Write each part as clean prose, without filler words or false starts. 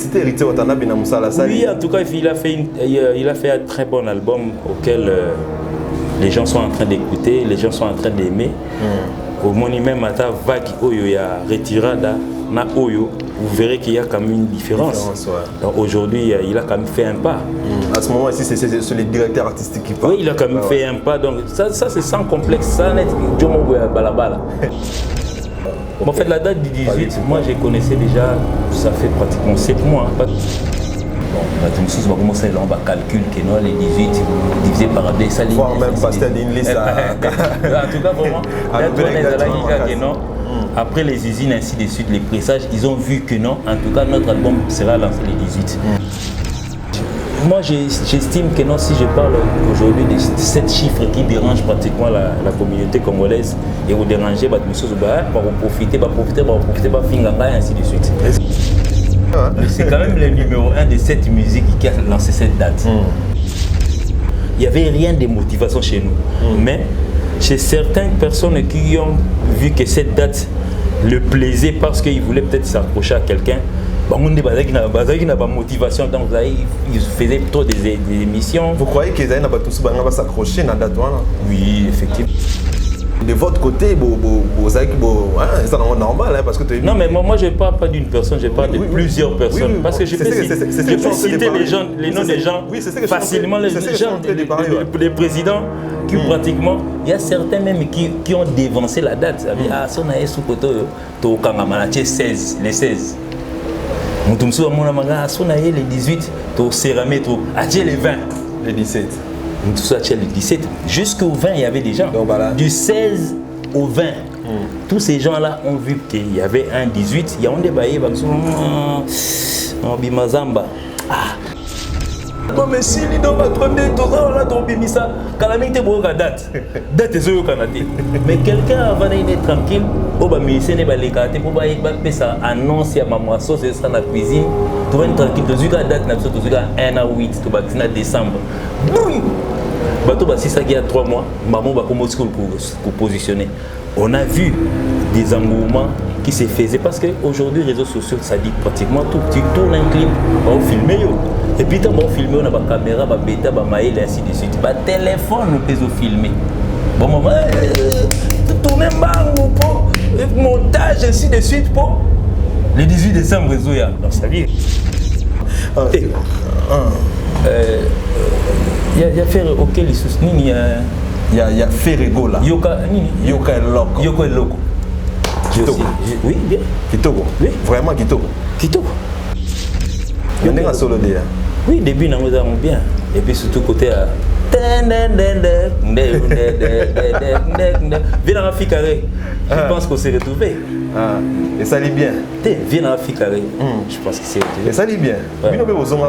féliciter héritier Watanabe na Moussala. Oui, en tout cas, il a fait un très bon album auquel les gens sont en train d'écouter, les gens sont en train d'aimer. Au moment même à ta vague Oyo, il y a Retirada, na Oyo, vous verrez qu'il y a quand même une différence. Donc aujourd'hui, il a quand même fait un pas. À ce moment-ci, c'est les directeurs artistiques qui parlent. Oui, il a quand même fait un pas. Donc ça c'est sans complexe. Ça n'est balabala. En fait, la date du 18, moi je connaissais déjà, ça fait pratiquement 7 mois. Bon, on va commencer à calculer que non, les 18 divisé par 2, ça les voire même passer d'une liste. En tout cas, vraiment, après les usines, ainsi de suite, les pressages, ils ont vu que non, en tout cas, notre album sera lancé les 18. Moi, j'estime que non, si je parle aujourd'hui de 7 chiffres qui dérangent pratiquement la communauté congolaise et vous dérangez, bah, profiter, et ainsi de suite. C'est quand même le numéro 1 de cette musique qui a lancé cette date. Il n'y avait rien de motivation chez nous. Mais chez certaines personnes qui ont vu que cette date le plaisait parce qu'ils voulaient peut-être s'approcher à quelqu'un, on n'a pas de motivation, donc ils faisaient plutôt des émissions. Vous croyez qu'ils n'avaient pas tous s'accrocher à la date? Oui, effectivement. De votre côté, c'est normal, hein, parce que non, mais moi je ne parle pas d'une personne, je parle de plusieurs personnes. Parce que je peux citer les noms des gens facilement, les présidents qui pratiquement, il y a certains même qui ont dévancé la date. Ah, si on a sous côté, les 16. Les 18, les 20. Les 17. Tout ça, les 17. Jusqu'au 20, il y avait des gens. Donc, voilà. Du 16 au 20. Tous ces gens-là ont vu qu'il y avait un 18. Il y a un débat. Bimazamba. Non, mais si les gens date. Mais quelqu'un avant d'être tranquille, annonce à maman, c'est ça la cuisine. Tu vas être tranquille, tu vas date, tu vas 1 à 8, tu vas décembre. Si ça qui a 3 mois, maman va commencer pour positionner. On a vu des engouements qui se faisaient parce qu'aujourd'hui, les réseaux sociaux, ça dit pratiquement tout. Tu tournes un clip, on va filmer. Et puis, tu vas filmer, on a une caméra, une bêta, un mail, et ainsi de suite. Un téléphone, on peut filmer. Bon, maman, tu tournes un montage, ainsi de suite. Pour le 18 décembre, réseau, donc ça dit. Il y a fait auquel il soutient. Il y a Ferrego là. Yoka Eloko. Yoka Eloko. Oui, bien. Kitoko. Oui. Vraiment Kitoko. Kitoko. Il y a un solo derrière. Oui, début nous avons bien. Et puis surtout côté à viens dans la fille carré. Je pense qu'on s'est retrouvé. Et ça lit bien. Viens dans la fille carré. Je pense que c'est retrouvé. Et ça lit bien. Mais nous avons besoin de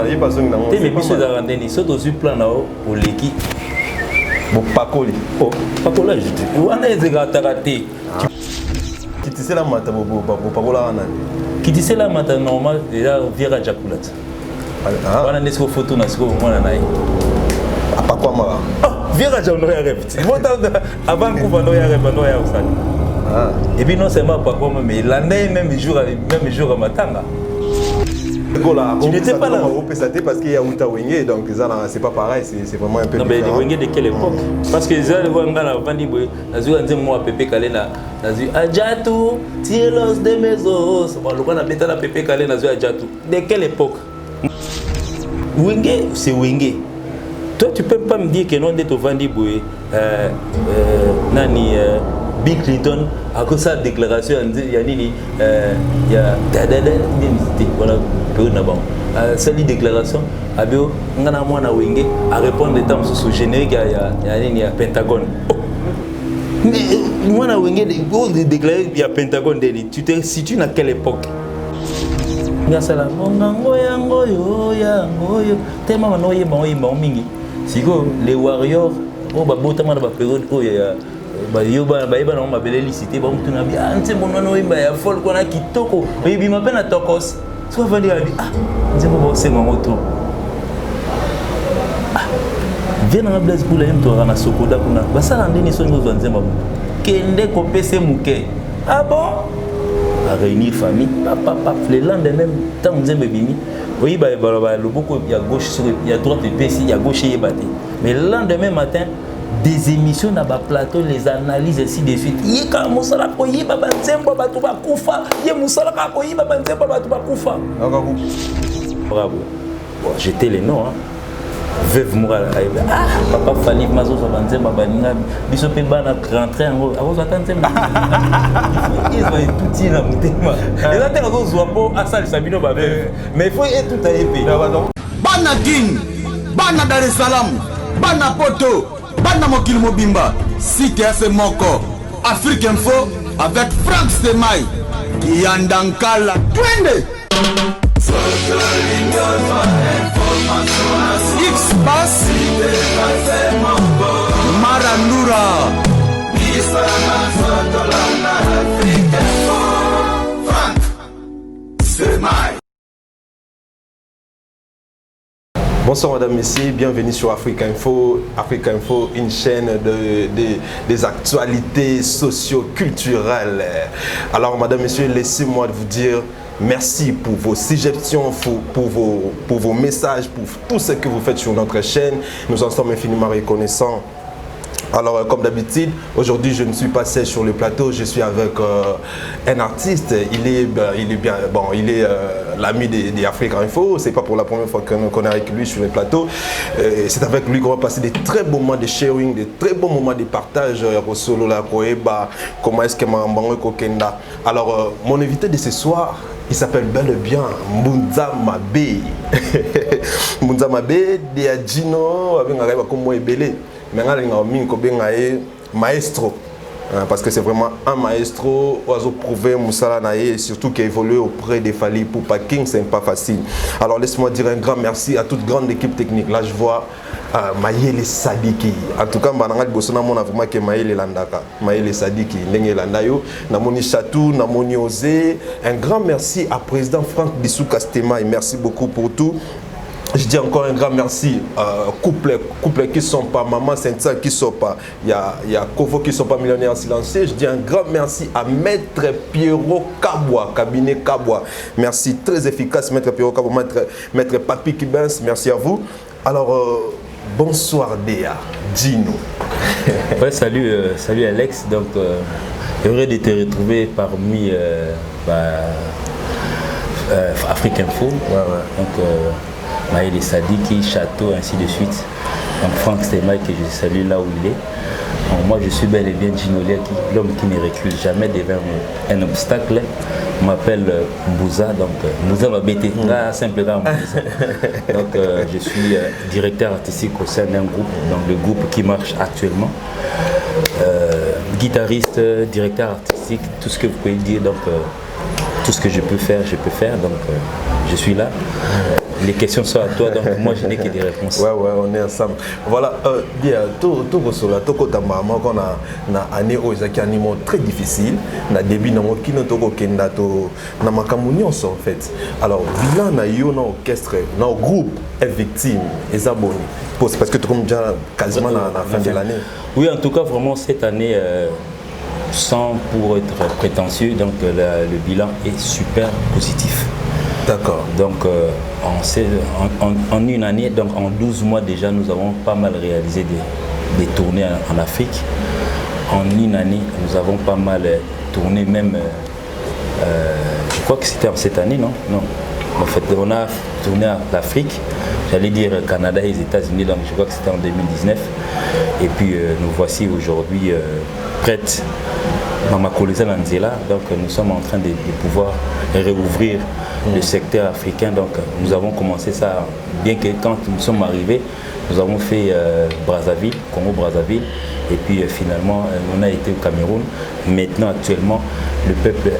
il pas besoin de mais puis c'est dans les sauts aux plans là pour l'équipe. Bon Pacoli. Oh, Pacola je dis. On est des qui tissait la mata pour Pacola nani. Qui tissait la mata normal déjà Viera Jaculat. On a des photos na siko mwana naï. À pas quoi mara. Viera Jaculat rêve. Avant qu'on va noyer rêve noyer aussi. Et puis non seulement pas quoi mais l'année même jour à matanga. Tu n'étais pas là parce qu'il y a Outa Wenge, donc c'est pas pareil, c'est vraiment un peu différent. Non mais Wenge de quelle époque? Parce que les gens vont là vendre moi Pepe Kalena, nazu Adjatou, Tielos de Mesos, le on a bêta la Pepe Kalena nazu Adjatou. De quelle époque? Wenge, c'est Wenge. Toi tu peux pas me dire que non d'être vendu boy nani Bill Clinton a cause sa déclaration il y a nini il y a voilà cette déclaration abio ngana mwana wenge a répondre des temps sous générique il y a Pentagone mwana wenge de déclarer il y a Pentagone tu te situes à quelle époque ngasala ngongo yango yo tema manoye ba mingi siko les warriors o ba botama ba période ko ya ba yo ba na ma belle licité ba mutu na bi ante monono imba ya fol ko na kitoko ba bi ma pena tokos so va dire nzembo ba se ngo to viens na blaze pour la mto na sokoda kuna ba sala ndeni so ngo nzembo kende ko pese muke bon à réunir famille. Le lendemain, tant on dit bébé, oui, le beaucoup il y a gauche, il y a droite et il y a gauche et batté. Mais le lendemain matin, des émissions dans le plateau, les analyses ainsi de suite. Il y a quand Moussala Koyi, Baba Nzemba, Batouba Koufa. Il y a Moussala Koyi, Baba Nzemba, Batouba Koufa. Bravo. Bon, j'étais les noms. Hein. Veuve Moura. Ah, papa Fali Mazo Nzemba, Baninga. Bisope Bana rentré en haut. Avant d'attendre Nzemba. Ils ont tout dit dans mon thème. Les attentes ont Zouapo, Assal Sabino, mais il faut être tout à épée. Bana King, Bana Dar es Salaam, Bana Poto. Bana Mokil Mobimba, Cité à Moko, Afrique Info avec Franck Stemai, Yandankala, Twende. X-Bass, Marandura, Franck Stemai. Bonsoir madame, messieurs, bienvenue sur Afrique Info. Afrique Info, une chaîne des actualités socio-culturelles. Alors madame, messieurs, laissez-moi vous dire merci pour vos suggestions, pour vos messages, pour tout ce que vous faites sur notre chaîne. Nous en sommes infiniment reconnaissants. Alors comme d'habitude, aujourd'hui je ne suis pas seul sur le plateau, je suis avec un artiste. Il est l'ami des Afrique Info. C'est pas pour la première fois qu'on est avec lui sur le plateau. C'est avec lui qu'on va passer des très beaux moments de sharing, des très beaux moments de partage. Comment est-ce que Kokenda. Alors mon invité de ce soir, il s'appelle bel et bien Mbunza Mabe. Mbunza Mabe de Adjino avec un comme moi belé. Mais maestro, parce que c'est vraiment un maestro, oiseau prouvé, Moussala Naye, et surtout qui a évolué auprès des Fali pour King, c'est pas facile. Alors laisse-moi dire un grand merci à toute grande équipe technique. Là je vois Maïele Sadiki. En tout cas, Banangal Bossona mon vraiment que Maïele Landaka, Maïele Sadiki, Nenge Landayo, Namoni Chatou, Namoni Osé. Un grand merci à président Franck Bissou Castema et merci beaucoup pour tout. Je dis encore un grand merci couple qui ne sont pas Maman Saint-Saëns qui ne sont pas, il y a Kovo qui ne sont pas millionnaires silencieux. Je dis un grand merci à Maître Pierrot Kabwa, cabinet Kabwa. Merci, très efficace Maître Pierrot Kabwa, Maître Papi Kibens, merci à vous. Alors, bonsoir Déa, Dino. Ouais, salut Alex, donc heureux de te retrouver parmi Afrique Info. Donc, Maïle Sadiki, Château, ainsi de suite. Donc Franck Stemai que je salue là où il est. Donc, moi je suis bel et bien Ginolia, l'homme qui ne recule jamais devant un obstacle. Je m'appelle Mbouza, donc Mbouza m'a bêté, là simplement Mbouza. Donc je suis directeur artistique au sein d'un groupe, donc le groupe qui marche actuellement. Guitariste, directeur artistique, tout ce que vous pouvez dire, donc tout ce que je peux faire, donc je suis là. Les questions sont à toi, donc moi je n'ai que des réponses. Ouais, on est ensemble. Voilà, bien, tout sur la toko tamama qu'on a année où ils ont un niveau très difficile. Na début na mokino toko kenda to na makamunion en fait. Alors bilan na yo na orchestre, na groupe est victime et abonné. Parce que tu comme déjà quasiment à la fin de l'année. Oui, en tout cas vraiment cette année. Sans pour être prétentieux, donc le bilan est super positif. D'accord. Donc en une année, donc en 12 mois déjà, nous avons pas mal réalisé des tournées en Afrique. En une année, nous avons pas mal tourné même, je crois que c'était cette année, non? Non. En fait, on a tourné à l'Afrique, j'allais dire Canada et les États-Unis, donc je crois que c'était en 2019. Et puis nous voici aujourd'hui prêtes. Donc nous sommes en train de pouvoir réouvrir le secteur africain. Donc nous avons commencé ça, bien que quand nous sommes arrivés, nous avons fait Brazzaville, Congo-Brazzaville, et puis finalement on a été au Cameroun. Maintenant actuellement le peuple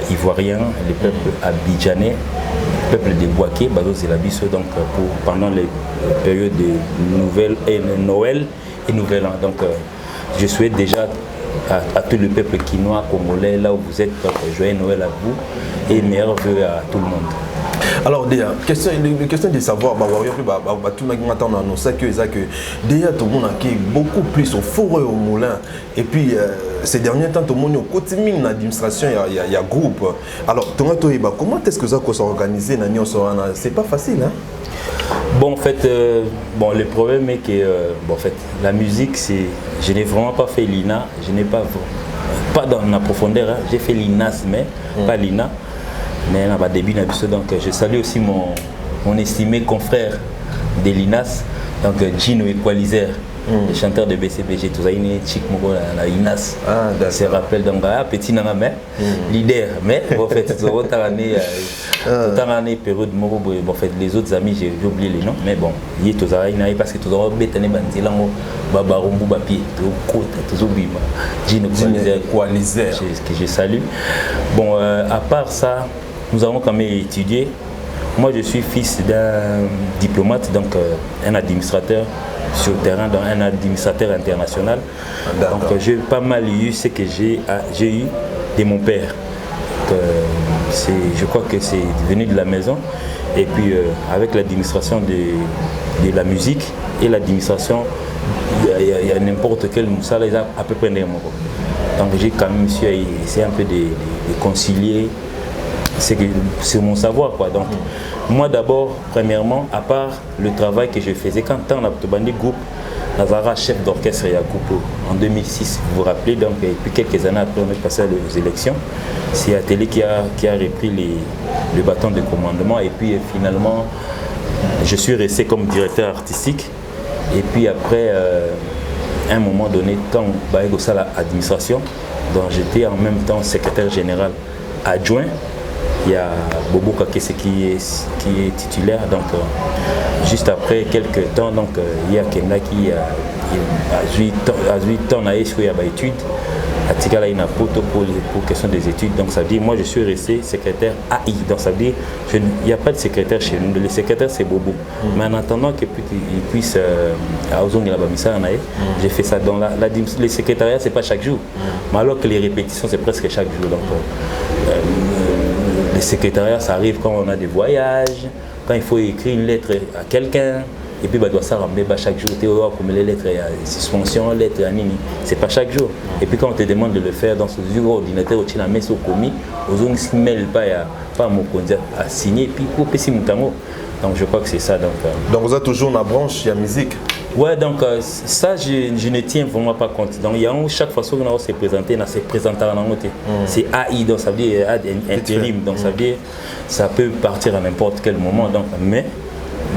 ivoirien, le peuple abidjanais, le peuple de Bouaké, donc pendant les périodes de Noël et Nouvel An. Donc je souhaite déjà à tout le peuple quinois, congolais, là où vous êtes, joyeux Noël à vous et meilleurs vœux à tout le monde. Alors déjà, question de savoir, tout le monde a annoncé que déjà tout le monde a beaucoup plus au four et au moulin. Et puis ces derniers temps, tout le monde a continué l'administration, il y a groupe. Alors, comment est-ce que ça s'est organisé? C'est pas facile, hein? Bon, en fait, le problème est que en fait, la musique, je n'ai vraiment pas fait l'INA, je n'ai pas dans la profondeur, hein. J'ai fait l'INAS, mais pas l'INA. Mais dans le début, donc je salue aussi mon estimé confrère de l'INAS, donc Gino Equalizer, le chanteur de BCBG, tout ça, il est chic, la INAS. Se rappelle donc petit naname, leader, mais en fait, toute l'année période, en fait, les autres amis, j'ai oublié les noms, mais bon, il est tout ça, parce que tout ça, bétané bandila, babarombu bapier, tout côté, tout bima, Gino Equalizer, que je salue. Bon, à part ça, nous avons quand même étudié. Moi, je suis fils d'un diplomate, donc un administrateur sur le terrain, donc un administrateur international. Donc, j'ai pas mal eu ce que j'ai eu de mon père. Je crois que c'est venu de la maison. Et puis, avec l'administration de la musique et l'administration, il y a n'importe quel moussa, là, à peu près n'importe. Donc, j'ai quand même essayé un peu de concilier. C'est mon savoir, quoi. Donc moi d'abord, premièrement, à part le travail que je faisais quand on a bandé groupe Nazara, chef d'orchestre et à groupe en 2006, vous vous rappelez, donc et puis quelques années après on est passé aux élections, c'est Atelier qui a repris le bâton de commandement et puis finalement je suis resté comme directeur artistique et puis après à un moment donné quand on a l'administration, donc j'étais en même temps secrétaire général adjoint. Il y a Bobo Kakese qui est titulaire, donc juste après quelques temps, donc il y a Kenda qui a 8 ans à échouer à l'étude. À Tikala, il y a pour question des études, donc ça veut dire moi je suis resté secrétaire AI, donc ça veut dire il n'y a pas de secrétaire chez nous, le secrétaire c'est Bobo. Mais en attendant qu'il puisse j'ai fait ça dans les secrétariats, c'est pas chaque jour, mais alors que les répétitions c'est presque chaque jour. Donc, le secrétariat, ça arrive quand on a des voyages, quand il faut écrire une lettre à quelqu'un, et puis doit ça ramener chaque jour, tu vois, comme les lettres à suspension, lettres à nini, c'est pas chaque jour. Et puis quand on te demande de le faire dans ce ordinateur, tu l'as mis au commis, aux autres ne mêlent pas mon candidat à signer, et puis pour passer mon tango. Donc je crois que c'est ça. Donc vous êtes toujours dans la branche, il y a musique. Ouais, donc ça, je ne tiens vraiment pas compte. Donc, il y a chaque fois que nous se présenter, on se présente à l'angoté. C'est AI, donc ça veut dire intérim, donc ça veut dire ça peut partir à n'importe quel moment. Donc, mais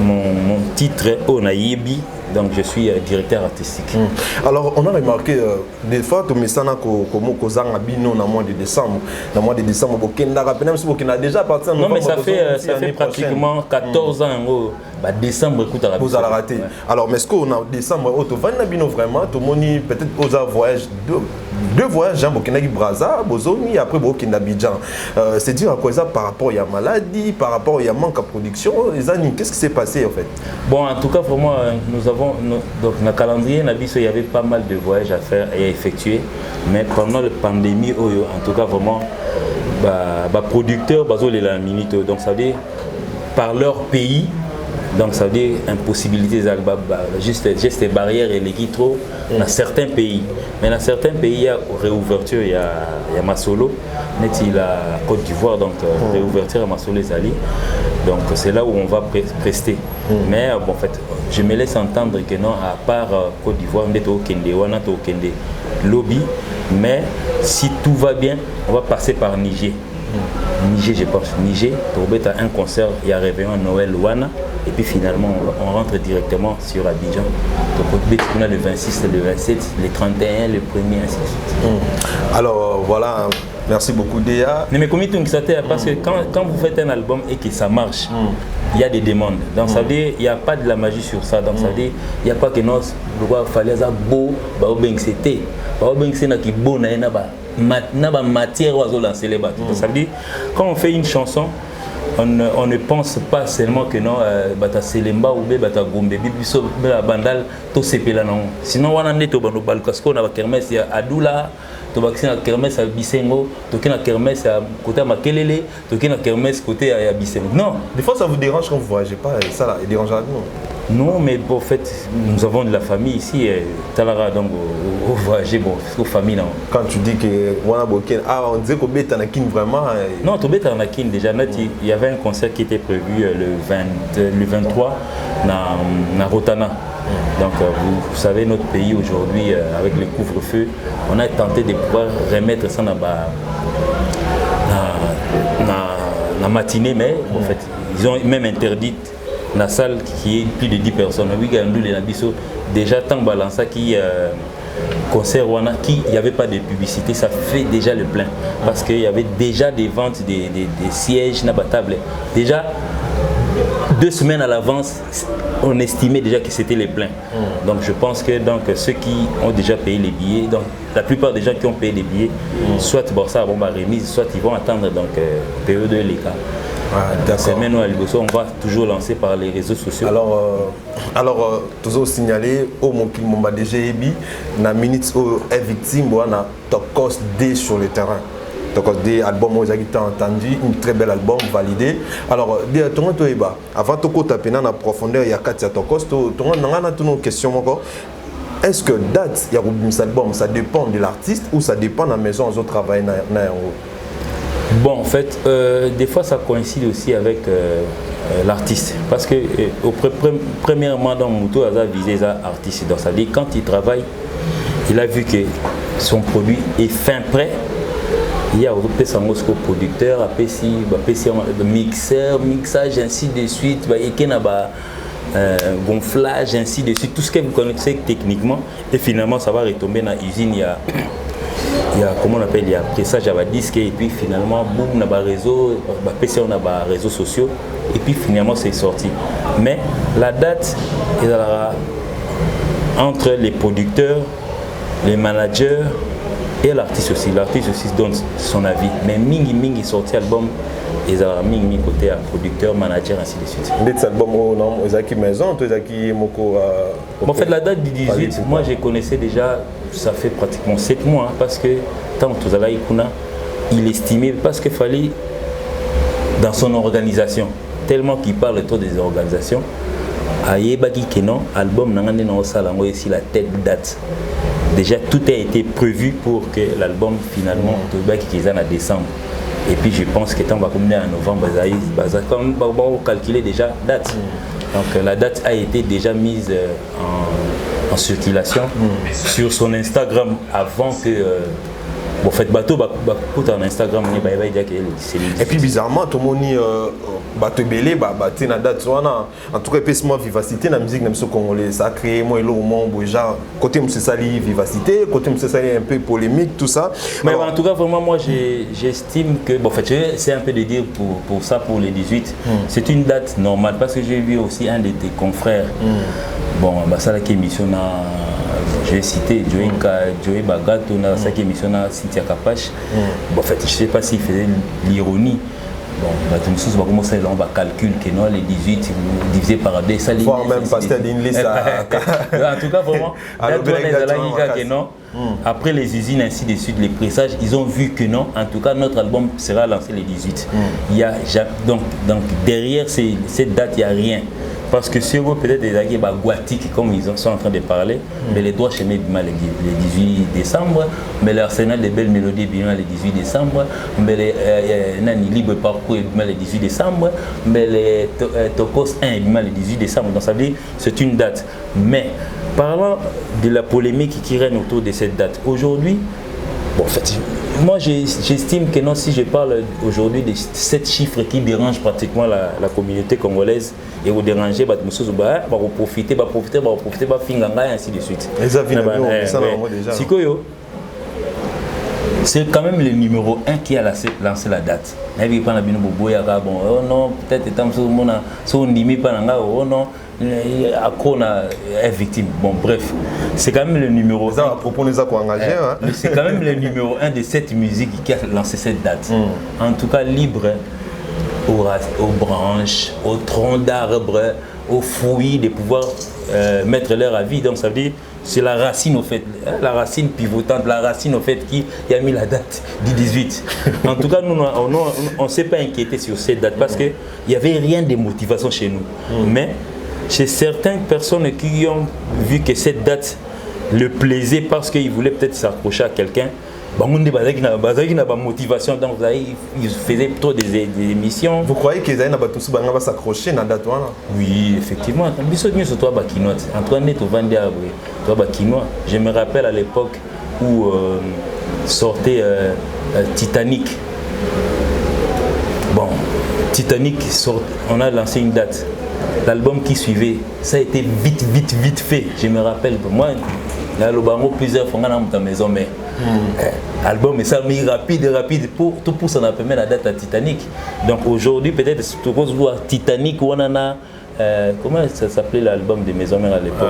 mon titre est Onayebi, donc je suis directeur artistique. Alors, on a remarqué des fois que Messana Kozanga Bino dans le mois de décembre, même si Bokenda a déjà parti. Non, mais ça fait pratiquement 14 ans. Décembre, écoute, vous allez rater. Ouais. Alors, mais est-ce qu'on a décembre, vraiment, tout le monde peut-être aux voyages, deux voyages, Bokenda Braza, Bozomi, après Bokenda Bidjan. C'est dire à quoi ça par rapport à la maladie, par rapport à la manque de production, qu'est-ce qui s'est passé en fait? Bon, en tout cas, pour moi, nous avons, donc, dans le calendrier, il y avait pas mal de voyages à faire et à effectuer, mais pendant la pandémie, en tout cas, vraiment, producteurs, donc ça veut dire, par leur pays, donc ça veut dire impossibilité, juste des barrières et les trop dans certains pays. Mais dans certains pays, il y a réouverture, il y a Masolo, la Côte d'Ivoire, donc réouverture à Masolo Zali. Donc c'est là où on va prester. Mais bon, en fait, je me laisse entendre que non, à part Côte d'Ivoire, on est au Kende, on est au Kende lobby. Mais si tout va bien, on va passer par Niger. Niger, je pense. Niger, pour mettre un concert, il y a réveillon Noël Wana. Et puis finalement, on rentre directement sur Abidjan. Donc on a le 26, le 27, le 31, le 1er, ainsi de suite. Alors voilà, merci beaucoup Déa. Mais comment tu me parce que quand vous faites un album et que ça marche, il y a des demandes. Donc ça veut dire il n'y a pas de la magie sur ça. Donc ça veut dire il n'y a pas que non, il fallait ça beau, c'était. Qui beau na matière oiseau lancer les bateaux. Ça veut dire quand on fait une chanson, on ne pense pas seulement que non, bata selemba ou bata gombe bibiso bandal to sepela non. Sinon on a neto bano balkasko na kermesse ya adula tu vas à kermesse à Bisengo, tu vas à kermesse à côté à Makelele, tu vas à kermesse côté à Bisengo. Non. Des fois, ça vous dérange quand vous ne voyagez pas, et ça, là, il dérange à nous. Non, mais bon, en fait, nous avons de la famille ici, Talara, donc, au voyager, bon, aux familles. Quand tu dis que on disait qu'au Bétanakin vraiment. Non, au Bétanakin, déjà, il y avait un concert qui était prévu le 23 à Rotana. Donc, vous savez, notre pays aujourd'hui, avec le couvre-feu, on a tenté de pouvoir remettre ça dans la matinée, mais en fait, ils ont même interdit la salle qui est plus de 10 personnes. Oui, déjà, tant balança qui concert Wana, qui il n'y avait pas de publicité, ça fait déjà le plein. Parce qu'il y avait déjà des ventes des sièges, na table. Déjà, 2 semaines à l'avance, on estimait déjà que c'était les pleins. Donc je pense que ceux qui ont déjà payé les billets, donc la plupart des gens qui ont payé les billets, soit ça va remise, soit ils vont attendre donc PE2 les cas. On va toujours lancer par les réseaux sociaux. Alors toujours signaler au Mokil déjà Ebi, na minutes est victime na Tokos D sur le terrain. Donc des albums où j'ai entendu, un très bel album validé. Alors avant de taper dans la profondeur, il y a 4 Tokos, une question encore. Est-ce que date il y a un album, ça dépend de l'artiste ou ça dépend de la maison où on travaille dans Bon, en fait, des fois ça coïncide aussi avec l'artiste. Parce que, premièrement, dans Mouto, il a visé les artistes. Donc, ça veut dire quand il travaille, il a vu que son produit est fin prêt. Il y a un producteur, un mixeur, mixage, ainsi de suite. Il y a gonflage, ainsi de suite. Tout ce que vous connaissez techniquement. Et finalement, ça va retomber dans l'usine. Il y a comment on appelle, il y a pressage à disque et puis finalement boum on a réseau PC on a réseaux sociaux et puis finalement c'est sorti. Mais la date est entre les producteurs, les managers et l'artiste aussi. L'artiste aussi donne son avis. Mais mingi sorti album ils ont mingi côté à producteur, manager ainsi de suite. Des albums non ils qui maison, toi qui moko. En fait la date du 18, moi je connaissais déjà. Ça fait pratiquement 7 mois parce que tant que il estimait parce qu'il fallait dans son organisation tellement qu'il parle trop des organisations ayebaki que non album nangane na osalango ici la tête date déjà tout a été prévu pour que l'album finalement tobaki qu'ils en décembre et puis je pense que tant va communiquer en novembre comme on calculer déjà date donc la date a été déjà mise en circulation sur son Instagram avant que bon fait bateau en Instagram et puis bizarrement tout le monde bateau belé na date en tout cas épaissement vivacité la musique congolais ça a créé moi le moment déjà côté monsieur Sali vivacité côté monsieur Sali un peu polémique tout ça mais en tout cas vraiment moi j'estime que bon en fait c'est un peu de dire pour ça pour les 18 c'est une date normale parce que j'ai vu aussi un de tes confrères bon ça là qui émission j'ai cité Joey Bagato dans sa émission Cynthia Kapache bon en fait je sais pas s'il faisait l'ironie. Bon, on va calculer que non, les 18 divisé par 2, ça faut même passer à une liste. En tout cas, vraiment, après les usines, ainsi de suite, les pressages, ils ont vu que non, en tout cas, notre album sera lancé les 18. Il y a, donc derrière cette date, il n'y a rien. Parce que sur peut-être des aguets guatiques comme ils sont en train de parler, mais les droits chez les 18 décembre, mais l'arsenal des belles mélodies le 18 décembre, mais les libre parcours le 18 décembre, mais les Tokos 1 le 18 décembre. Donc ça veut dire c'est une date. Mais parlant de la polémique qui règne autour de cette date, aujourd'hui, bon, en fait, moi j'estime que non, si je parle aujourd'hui de 7 chiffres qui dérangent pratiquement la communauté congolaise et vous dérangez, vous profitez, finganga et ainsi de suite. C'est quand même le numéro 1 qui a lancé la date. Oh non, peut-être est victime. Bon, bref, c'est quand même le numéro 1. C'est quand même le numéro 1 de cette musique qui a lancé cette date. En tout cas, libre aux branches, aux troncs d'arbres, aux fruits, de pouvoir mettre leur avis. Donc, ça veut dire c'est la racine au fait, la racine pivotante, la racine au fait qui a mis la date du 18. En tout cas, nous, on ne s'est pas inquiété sur cette date parce qu'il n'y avait rien de motivation chez nous. Mais chez certaines personnes qui ont vu que cette date le plaisait parce qu'ils voulaient peut-être s'accrocher à quelqu'un, ils ont motivation, donc ils faisaient trop des émissions. Vous croyez qu'ils allaient s'accrocher à la date? Oui, effectivement. Je me rappelle à l'époque où sortait Titanic. Bon, Titanic, on a lancé une date. L'album qui suivait, ça a été vite fait. Je me rappelle, moi, là, le bango plusieurs fois dans ta maison, mais album, ça mis rapide pour ça permet la date à Titanic. Donc aujourd'hui, peut-être, tu peux voir Titanic, ou on en a. Comment ça s'appelait l'album de Maison Mère à l'époque?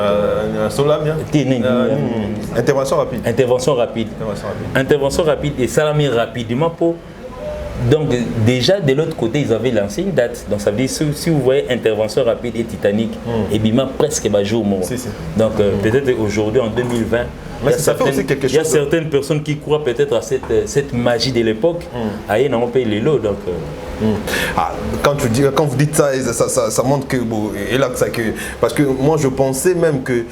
Solamia. Intervention rapide. Intervention rapide et ça l'a mis rapidement pour. Donc déjà de l'autre côté ils avaient lancé une date. Donc ça veut dire si vous voyez Intervention rapide et Titanic, et Bima presque bas jour. Donc peut-être aujourd'hui en 2020. Mais ça fait aussi quelque chose. Il y a certaines personnes qui croient peut-être à cette magie de l'époque. Aïe, on paye les lots. Donc, quand vous dites ça, ça montre que, parce que moi je pensais même que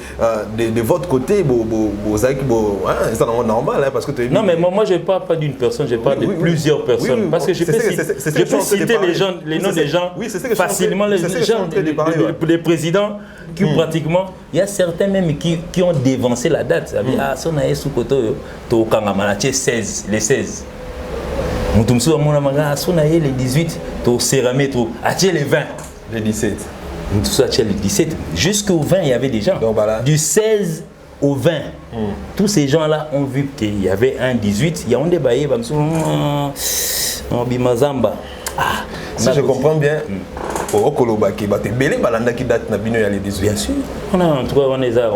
de votre côté, vous avez c'est normal. Parce que non, mais moi je ne parle pas d'une personne, je parle de plusieurs personnes. Parce que je peux citer les noms des gens facilement, les présidents. Qui pratiquement, il y a certains même qui ont dévancé la date. Ah, si on a sous côté, les 16. Les 16. Si on a les 18, les 20. Les 17. Les 17. Jusqu'au 20, il y avait des gens. Donc, voilà. Du 16 au 20. Tous ces gens-là ont vu qu'il y avait un 18. Il y a un débat. Si je comprends bien, bien sûr. On a un truc, on est à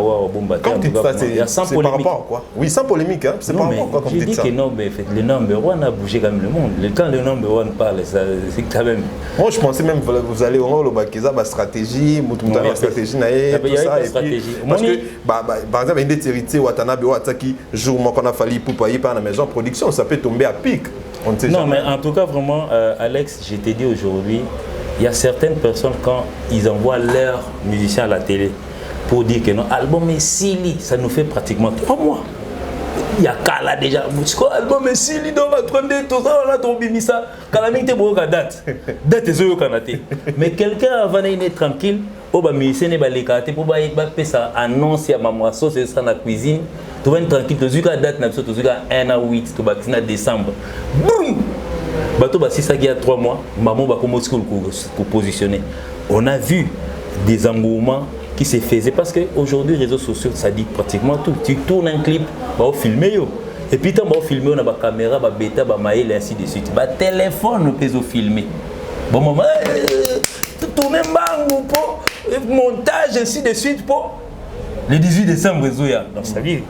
quand tu dis ça, c'est par rapport à quoi? Oui, sans polémique, hein? C'est par rapport à quoi quand tu dis ça? Je dis que non, mais le number one a bougé quand même le monde. Quand le number one parle, c'est quand même... Moi, je pensais même que vous allez au la stratégie, stratégie, tout ça. Parce que, par exemple, une héritier Watanabe Wataki, jour où on a fallu pour payer par la maison production, ça peut tomber à pic. Non, mais en tout cas, vraiment, Alex, je t'ai dit aujourd'hui, il y a certaines personnes, quand ils envoient leurs musiciens à la télé pour dire que non, l'album est silly, ça nous fait pratiquement 3 mois. Il y a Kala déjà, l'album est silly, on va prendre tout ça, on a tombé ça. Calamité, date. Date est au Canada. Mais quelqu'un avant d'être tranquille, au musicien n'est pas les cartes pour faire ça annonce à maman, c'est ça dans la cuisine. Tu vas être tranquille, tu as date, tu as 1 à 8, tu vas décembre. Boum! Si ça qui a 3 mois, maman va commencer à positionner. On a vu des engouements qui se faisaient parce qu'aujourd'hui, les réseaux sociaux, ça dit pratiquement tout. Tu tournes un clip, tu vas filmer. Et puis, tu vas filmer, on a une caméra, une bêta, un mail, et ainsi de suite. Le téléphone, tu peux filmer. Bon, maman, tu tournes un bang, montage, ainsi de suite. Le 18 décembre, donc ça dit.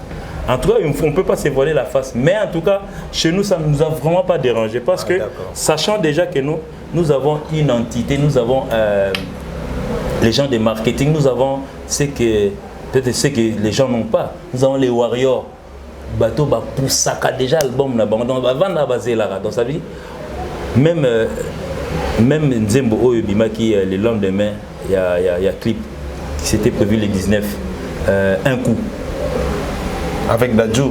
En tout cas, on ne peut pas se voiler la face. Mais en tout cas, chez nous, ça ne nous a vraiment pas dérangé. Parce que, sachant déjà que nous avons une entité, nous avons les gens de marketing, nous avons peut-être ce que les gens n'ont pas. Nous avons les warriors. Bateau, pour saccade déjà l'album. Donc, ça veut dire, même Nzembo Oyobima, qui le lendemain, il y a clip qui s'était prévu le 19, un coup. Avec Dadju.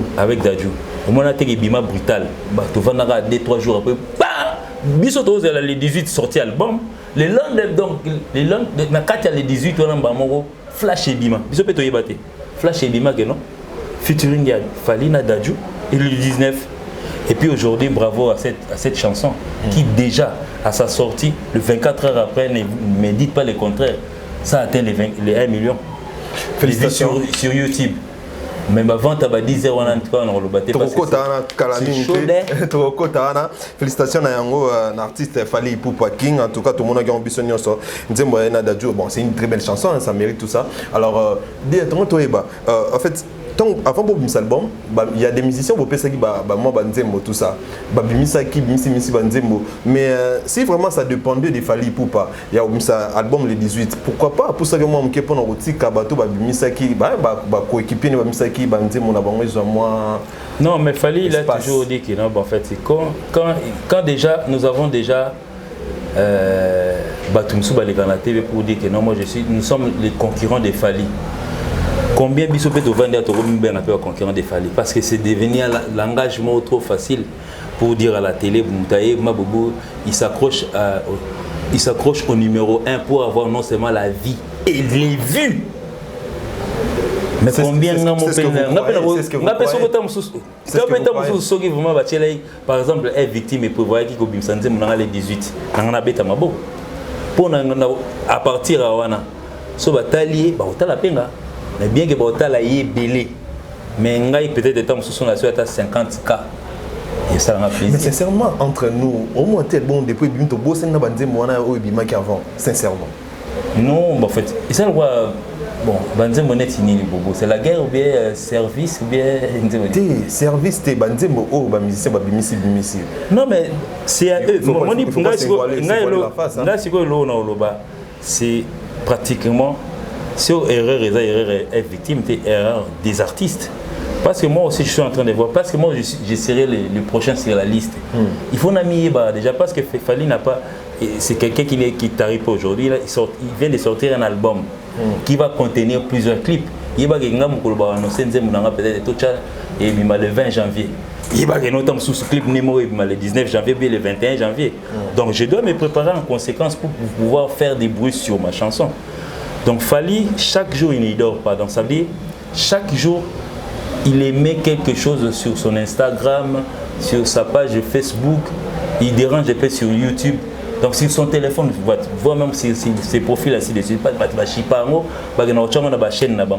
Au moins, on a été Bima brutal. Tu vas 2-3 jours après. Bisoto, le 18 sorti album. Le lendemain, donc, quand il y a le 18, on a Flash et Bima. Bisoto, tu as Flash et Bima, non? Featuring Falina Dadju. Et le 19. Et puis aujourd'hui, bravo à cette chanson qui, déjà, à sa sortie, le 24 heures après, ne me dites pas le contraire. Ça a atteint les 1 million. Félicitations. Sur YouTube. Mais avant, tu as 10 heures, on a le battu. Félicitations à l'artiste Fally Ipupa King. En tout cas, tout le monde a ambition. Bon, c'est une très belle chanson, ça mérite tout ça. Alors, dis-moi, en fait, avant pour bimisa album il y a des musiciens qui pensent que moi banzembo tout ça bimisa qui bimisi banzembo mais si vraiment ça dépendait des Fally Ipupa il y a bimisa album le 18 pourquoi pas pour ça que moi m'ke pona rotika bato bimisa qui coéquipier ne bimisa qui banzembo na bango zo moi non mais Fally il a toujours dit que non en fait c'est quand déjà nous avons déjà Batumsou Baleka na TV pour dire que non moi nous sommes les concurrents des Fally. Combien de bisous peut vendre à Torombe un peu concurrent des Fally parce que c'est devenu l'engagement trop facile pour dire à la télé Moutaye Mabobo il s'accroche au numéro 1 pour avoir non seulement la vie et les vues. Mais combien par exemple est victime et prévoit qu'il y a les 18 pour à partir de Wana so batalier la penga mais bien que batala y belé mais ngai peut-être de temps sous la suite à 50K et ça m'a plaisir. Mais sincèrement entre nous au moins tel bon depuis bientôt bosser na banze mona o bima qui avant sincèrement non en fait et ça quoi bon banze monet ni bobo c'est la guerre ou bien service ou bien service te banze mo o ba musicien ba bimisi non mais c'est à eux moi ni là c'est quoi lo na loba c'est pratiquement si erreur est victime c'est erreur des artistes parce que moi aussi je suis en train de voir parce que moi je serai le prochain sur la liste il faut n'amier déjà parce que Fally n'a pas c'est quelqu'un qui t'arrive aujourd'hui il vient de sortir un album qui va contenir plusieurs clips il va gagner peut-être le 20 janvier il va gagner autant sous clip le 19 janvier puis le 21 janvier donc je dois me préparer en conséquence pour pouvoir faire des bruits sur ma chanson. Donc Fally, chaque jour il ne dort pas. Donc ça veut dire, chaque jour, il émet quelque chose sur son Instagram, sur sa page Facebook, il dérange un peu sur YouTube. Donc sur son téléphone, voire même sur ses profils ainsi de suite.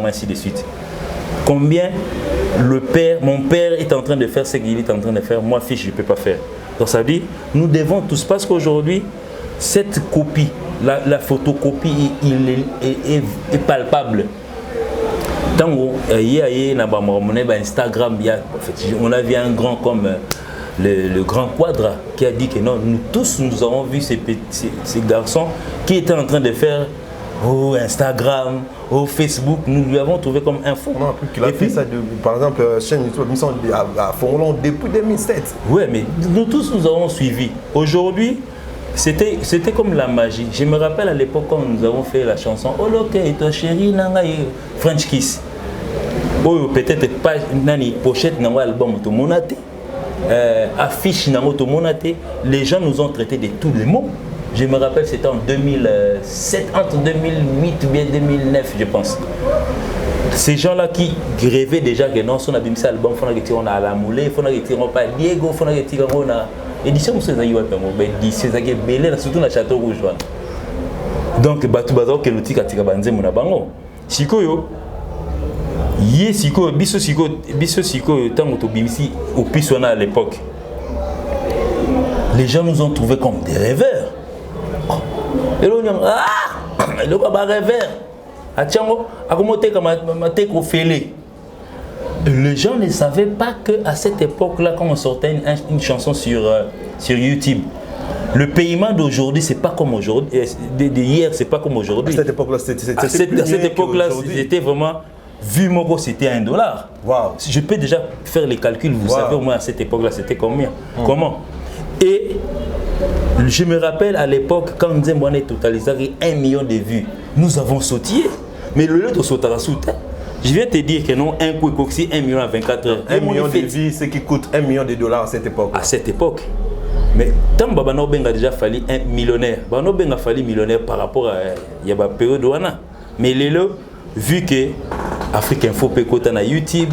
Ainsi de suite. Combien mon père est en train de faire ce qu'il est en train de faire, moi fils je ne peux pas faire. Donc ça veut dire, nous devons tous, parce qu'aujourd'hui, cette copie, la photocopie est palpable. Tant il y a Instagram, on a vu un grand comme le grand Quadra qui a dit que non, nous tous nous avons vu ces garçons qui étaient en train de faire au Instagram, au Facebook, nous lui avons trouvé comme info. Non, qu'il a fait ça par exemple, chaîne YouTube, à Fonlon depuis 2007. Oui, mais nous tous nous avons suivi. Aujourd'hui, c'était comme la magie. Je me rappelle à l'époque quand nous avons fait la chanson Oh loke et toi chérie nangaye French Kiss. Oh peut-être pas nani pochette nango album to monate. Affiche nango to monate. Les gens nous ont traités de tous les mots. Je me rappelle c'était en 2007 entre 2008 ou bien 2009 je pense. Ces gens-là qui rêvaient déjà que non son abimé album fona que on a la moulée, fona que on pas Diego, fona que on a édition monsieur Zayi wa pemo ben édition Zayi belé surtout na Château Rouge. Donc batu bazo ke luti katika banzemu na bango. Sikoyo yé sikoyo biso sikoyo tango to bimisi au pisona à l'époque. Les gens nous ont trouvés comme des rêveurs. Et là on dit ah, le baba rêveur. Atiango akomote kama mateko félé. Les gens ne savaient pas qu'à cette époque-là, quand on sortait une chanson sur YouTube, le paiement d'aujourd'hui, c'est pas comme aujourd'hui. D'hier, c'est pas comme aujourd'hui. À cette époque-là, c'était vraiment, vu mon c'était $1. Wow. Je peux déjà faire les calculs, vous savez au moins à cette époque-là, c'était combien? Comment? Et je me rappelle à l'époque, quand Nzemboane totalisait 1 million de vues, nous avons sautillé. Mais le lieu de sauter à sauter. Je viens te dire que non, un coup coxy 1 million à 24 heures. 1 million de vies, ce qui coûte $1 million à cette époque. À cette époque. Mais tant que Bano Ben a déjà fallu un millionnaire, Bano Ben a fallu millionnaire par rapport à la période où on a. Mais les lots, vu que Afrique Info peut côté na YouTube,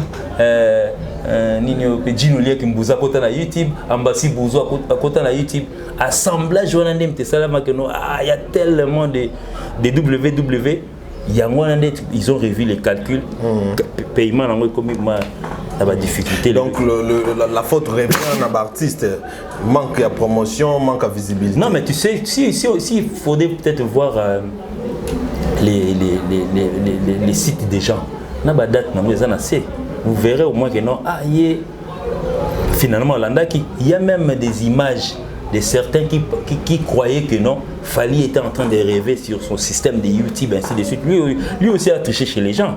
Nino Pedjinoulia qui m'bouza côté na YouTube, Ambassi Bouzo à côté na YouTube, assemblage on a dit que ça là que non, il y a tellement de WW. Ils ont revu les calculs, paiement comme la difficulté. Donc la faute revient à l'artiste, manque de promotion, manque de visibilité. Non mais tu sais, il faudrait peut-être voir les sites des gens. Na ba date na les assez. vous verrez au moins que non, ah, finalement, il y a même des images de certains qui croyaient que non, Fally était en train de rêver sur son système de YouTube, ainsi de suite. Lui aussi a touché chez les gens.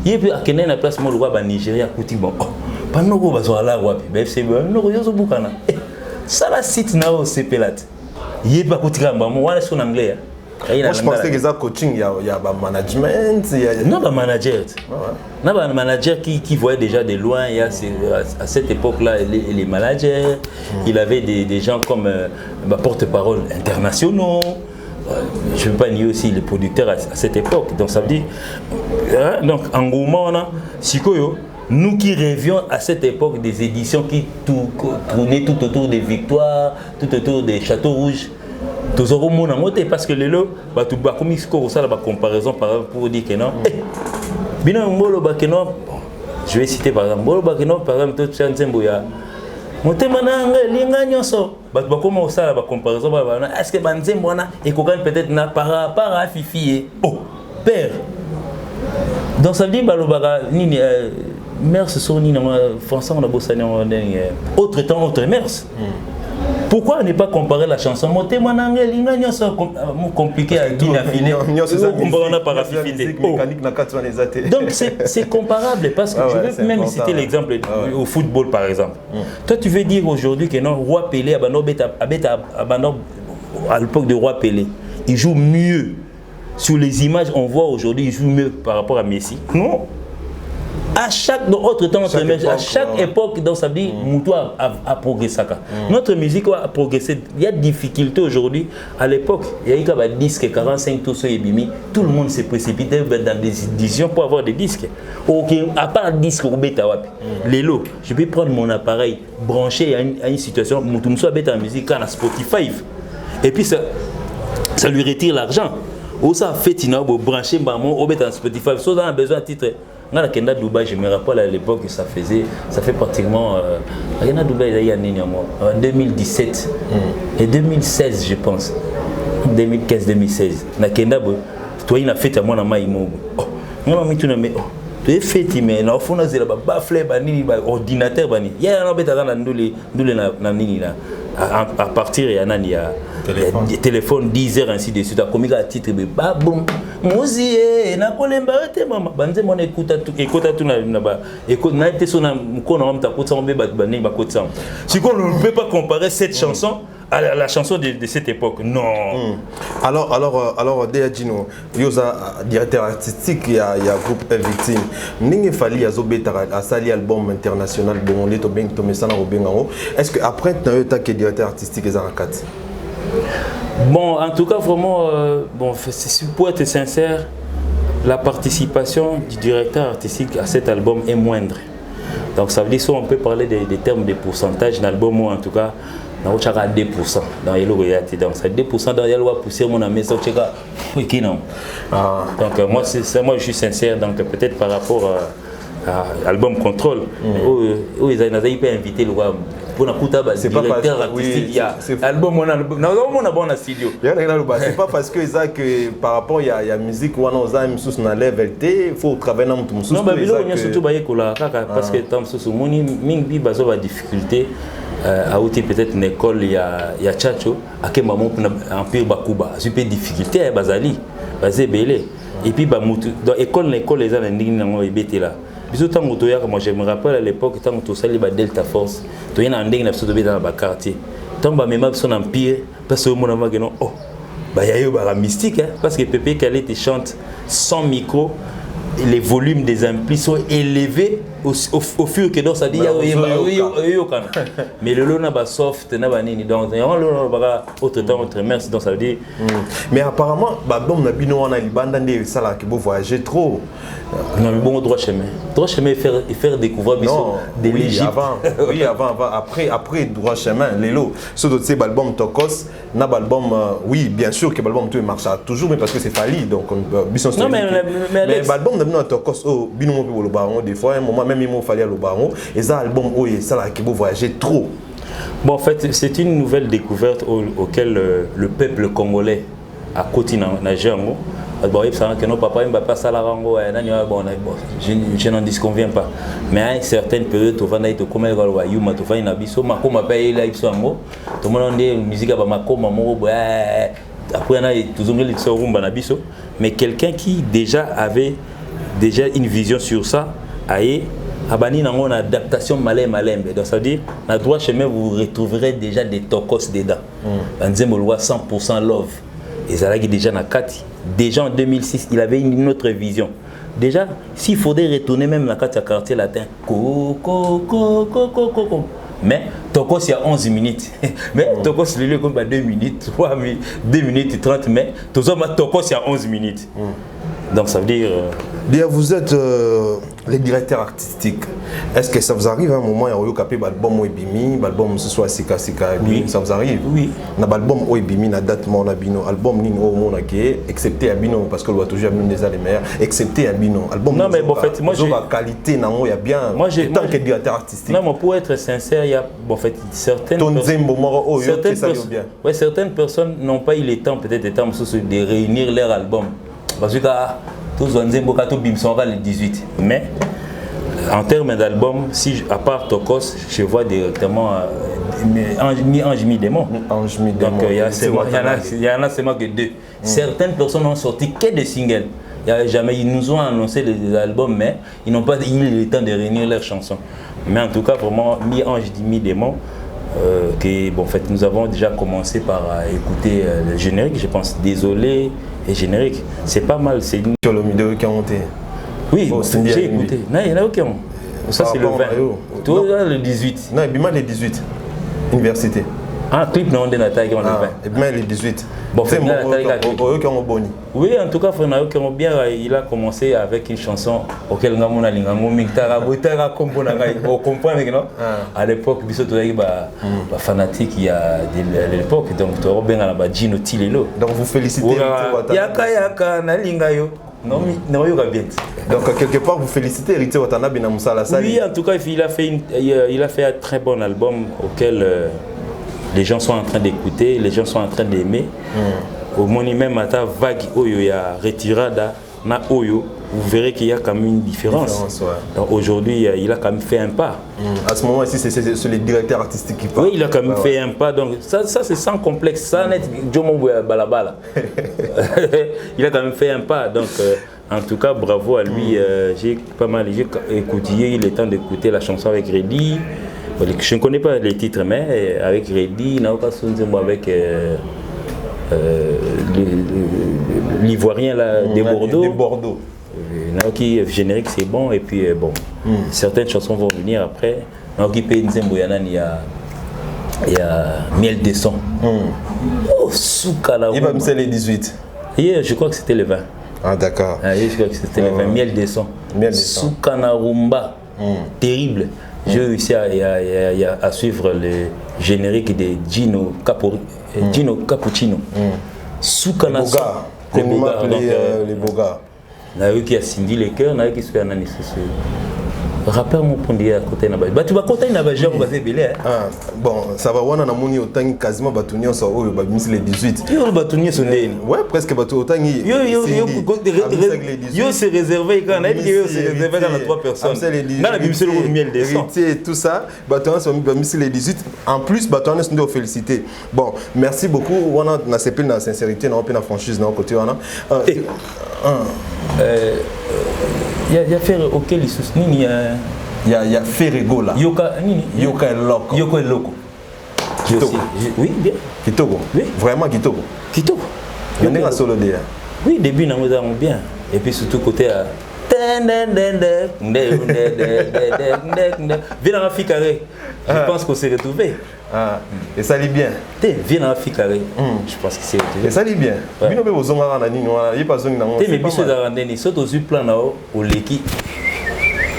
Il y a à la place, moi, le Nigeria, bon, pendant que vous allez là, c'est ça la site na au CPLAT. Il y a pas moi, je suis en anglais. Moi, je pensais que ça coaching, il y a un management. Non, un manager. Non, un manager qui voyait déjà de loin. Il y a à cette époque-là, les managers. Il avait des gens comme porte-parole internationaux. Je ne veux pas nier aussi les producteurs à cette époque. Donc, ça veut dire. Donc, en gros, nous qui rêvions à cette époque des éditions qui tournaient tout autour des victoires, tout autour des châteaux rouges. Parce que les lots, la comparaison pour dire que non. Je vais citer par exemple, par exemple, est-ce que peut-être par rapport à Fifi? Oh, père. Donc ça veut dire que mers sont français, on a bossé autre temps, autre mers. Pourquoi ne pas comparer la chanson compliqué à donc c'est comparable parce que je veux même citer l'exemple au football par exemple. Toi tu veux dire aujourd'hui que non, Roi Pelé à l'époque de Roi Pelé, il joue mieux. Sur les images, on voit aujourd'hui, il joue mieux par rapport à Messi. Non. À chaque autre temps, à chaque époque, donc ça veut dire Moutou a progressé. Notre musique a progressé. Il y a des difficultés aujourd'hui. À l'époque, il y a eu des disques 45 tout ça et bimi. Tout le monde s'est précipité dans des éditions pour avoir des disques. À part disque ou bêta wapi. Les lots, je peux prendre mon appareil, brancher à une situation. Moutou soit bêta en musique à Spotify. Et puis ça lui retire l'argent. Ou ça fait brancher maman au bêta en Spotify. Sauf dans un besoin de titre. Dans la Kenda Dubaï, je me rappelle à l'époque que ça fait pratiquement la Kenda Dubaï il y a 2017 et 2016 je pense. 2015-2016. La Kenda toi il a fait à moi dans ma immo. Oh, non mais tu n'as mais tu es fait mais na fona zela ba bafle ba nini ba ordinateur ba ni. Il y a un bêta dans ndule na nini là. À partir il y a nani ya téléphone 10 heures ainsi de suite à combien à titre be ba boum muzi na kolemba te mama banze mon écoute tout na ba écoute na été sona mkono mta kotsa mbe ba bani ba kotsa si qu'on ne peut pas comparer cette chanson à la chanson de cette époque non. Alors Deadjino yoza directeur artistique il y a groupe Victime ninge fali azobeta a sali album international bon leto ben to mesana obengango est-ce que après tu as que directeur artistique les arcades? Bon, en tout cas, vraiment, pour être sincère, la participation du directeur artistique à cet album est moindre. Donc, ça veut dire qu'on peut parler des termes de pourcentage dans l'album, ou en tout cas, on a 2% dans les royalties. Donc, c'est 2% dans les lois pousser mon ami, ça ok non. Donc, moi, je suis sincère, donc peut-être par rapport à l'album Contrôle, où ils ont invité le roi. C'est pas directeur artistique, il y a album on a bon studio. C'est pas parce que par rapport il y a musique où on a sous na level T, il faut travailler dans tout sous. Non bah il surtout parce que tant sous moni mingi bazo ba difficulté à outil peut-être une école il y a Chacho à quel moment empire Bakuba, super difficulté bazali basé belé et puis ba mutu dans école les gens ndingi nango ebete là. Moi je me rappelle à l'époque quand on s'allait à Delta Force, tu es en dingue dans le quartier. Tant que même son empire, parce que mon ami dit non, oh, bah il y a eu la mystique, parce que Pépé Calais te chante sans micro, les volumes des amplis sont élevés au fur et à mesure ça dit mais le lot n'a pas soft n'a pas nini donc autre temps autre merci donc ça veut dire mais apparemment l'album n'a bino on a libanda de ça là qui beau voyager trop non mais bon droit chemin et faire découvrir des l'Égypte avant après droit chemin les lots ce d'autres c'est l'album Tokos n'a l'album oui bien sûr que l'album tout marche toujours mais parce que c'est Fally donc non mais l'album n'a bino Tokos oh bino mo le baron des fois un moment même il fallait le baron et ça album où il ça là qui beau voyager trop. Bon en fait c'est une nouvelle découverte auquel le peuple congolais a continué à nager Bon, que nos papa pas ça la rango, je n'en disconviens pas. Mais à une certaine période, tu vas aller te comme tu vas aller biso, ma comme paye là tout le monde dit musique à ma comme après on a toujours les rumba na biso, mais quelqu'un qui déjà avait une vision sur ça, aïe. Abani n'a une adaptation malin. Donc ça veut dire, à droite chemin, vous retrouverez déjà des tokos dedans. On disait 100% love. Et ça qui déjà na Kati. Déjà en 2006, il avait une autre vision. Déjà, s'il faudrait retourner même dans le quartier latin, mais tokos il y a 11 minutes. Mais tokos il est comme 2 minutes, 3 minutes, 2 minutes 30, mais tokos il y a 11 minutes. Donc ça veut dire... Bien, vous êtes les directeurs artistiques. Est-ce que ça vous arrive à un moment où vous avez un album Oebimi, l'album ce soit Sika, oui. Ça vous arrive? Oui. Dans l'album Oebimi, na date mon abino, album Nino Monake, excepté Abino parce que le toujours Abino des les meilleurs, excepté Abino. Album. Non mais bon, en fait, moi j'ai la qualité, il y a bien. Moi j'ai tant que directeur artistique. Non, mais pour être sincère, il y a bon, en fait certaines personnes n'ont pas eu le temps peut-être de réunir leur album parce que tous les Bim sont le 18. Mais en termes d'album, si à part Tokos, je vois directement Ange Mi-Démon. Donc il y en a seulement que 2. Certaines personnes ont sorti que des singles. Ils nous ont annoncé des albums, mais ils n'ont pas eu le temps de réunir leurs chansons. Mais en tout cas, vraiment, Mi-Ange Mi-Démon. Bon, en fait, nous avons déjà commencé par écouter le générique, je pense. Désolé et générique, c'est pas mal. C'est une... Sur le vidéo qui a monté. Oui, j'ai écouté. Non, il y en a aucun. Ça, c'est le 20. Tout le 18. Non, et bien le 18. Université. Ah, clip, non, on est dans la taille, on est le 20. Et bien le 18. Bon, c'est la taille. Oui, en tout cas, bien, il a commencé avec une chanson auquel on a à l'époque, fanatique il y a à l'époque, donc tu as bien Gino Tilelo. Donc vous félicitez. Non, donc quelque part vous félicitez Héritier Watanabe na Moussala Sali. Oui, en tout cas, il a fait un très bon album auquel les gens sont en train d'écouter, les gens sont en train d'aimer. Au moins même à ta vague Oyo ya retirada na Oyo, vous verrez qu'il y a quand même une différence. Ouais. Donc aujourd'hui, il a quand même fait un pas. À ce moment-ci, c'est les directeurs artistiques qui parlent. Oui, il a quand même fait un pas. Donc ça c'est sans complexe. Ça net Jomo Balabala. Il a quand même fait un pas. Donc en tout cas, bravo à lui. J'ai écouté, il est temps d'écouter la chanson avec Reddy. Je ne connais pas les titres, mais avec Reddy, avec l'Ivoirien des Bordeaux. Qui générique c'est bon et puis bon, certaines chansons vont venir après. Il y a Miel des Sons. Oh, Soukala. Il va me faire les 18. Je crois que c'était le 20. Ah d'accord. Je crois que c'était le 20. Miel des Sons. Soukana Rumba. Terrible. J'ai réussi à suivre le générique de Gino Cappuccino. Soukana les Bogas. Qui a Cindy les cœurs, qui se fait un rappeur mon pondé à côté na ba tu vas côté na ba genre basé belé. Bon, ça va wana na moni autant quasiment batunio so oyo ba mis les 18. Yo batunio so ndeni. Ouais, presque batu autant yo c'est réservé quand même yo c'est réservé dans 3 personnes. Dans la bible c'est le miel des sons et tout ça, batuan so mis les 18. En plus batuan sont féliciter. Bon, merci beaucoup. Wana na c'est plein de sincérité, na open franchise na côté wana. Il y a fait auquel il soutient il y a Ferrego là. Yoka Eloko. Yoka Eloko. Kitoko. Oui, bien. Kitoko. Oui. Vraiment Kitoko. Kitoko. On est à solo déjà. Oui, début nous avons bien. Et puis surtout côté à viens dans la fille carré. Je pense qu'on s'est retrouvé. Et ça lit bien. Viens dans la fille carré. Je pense que c'est retrouvé. Et ça lit bien. Mais nous besoin de il pas besoin de mais biso da randeni saute aux plan là au leki.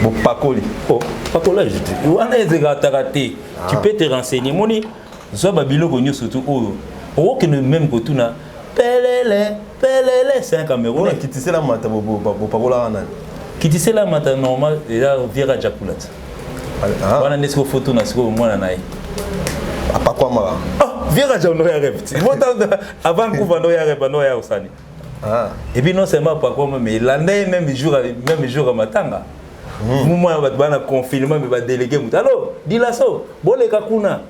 Bon pakoli. Oh, pakola je dis. Wana ezeka takate. Tu peux te renseigner moni. Zo babilo ko nyo surtout o que même ko tuna pelele c'est un Camerounais. Qui tisse la mata bo pakola wana. Qui tisse la mata normal déjà Viera Jakulat. Wana nesko photo na siko mwana nae. Apa kwa mara. Viera Jakulat rêve. Avant Vancouver no ya rêve no ya osani. Et puis non seulement pas quoi, mais l'année même jour à Matanga. Moi, je vais confinement, je vais déléguer. Alors, dis la so, bon les kakuna.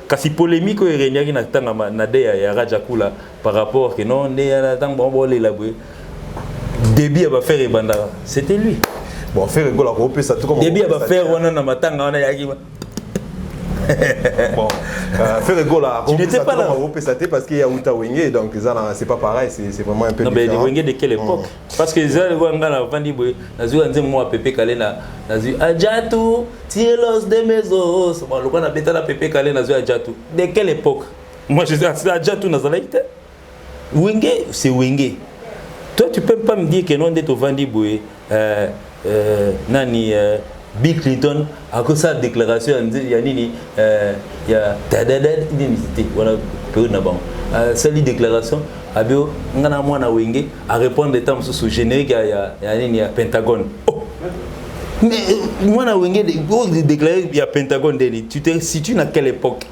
Kasi polémique est régnée na tanga na deya ya Rajakula par rapport que non ne ya tanga bon les laboué. Débit va faire ebanda. C'était lui. Bon, faire rigolo à couper ça tout comme. Débit va faire on a na matanga on a yaki. Bon, faire rigolo à couper ça pas là. Parce qu'il y a Outa Wenge, donc c'est pas pareil, c'est vraiment un peu différent. Non mais Wenge de quelle époque? Parce que ça le Wanga na vandi boy, na zu anze moi Pepe Kale na zu Adjatu, tire l'os de mes os. Bon, le Wanga na beta la Pepe Kale na zu Adjatu. De quelle époque? Moi je dis Adjatu na zalaïte. Wenge, c'est Wenge. Toi tu peux pas me dire que non de to vandi boy nani Bill Clinton a que sa déclaration il y a nini il y a d'identité voilà période na bon cette déclaration abio ngana mwana wenge à répondre des temps sous générique il y a nini il Pentagone mais mwana wenge de déclarer il y a Pentagone tu te situes dans quelle époque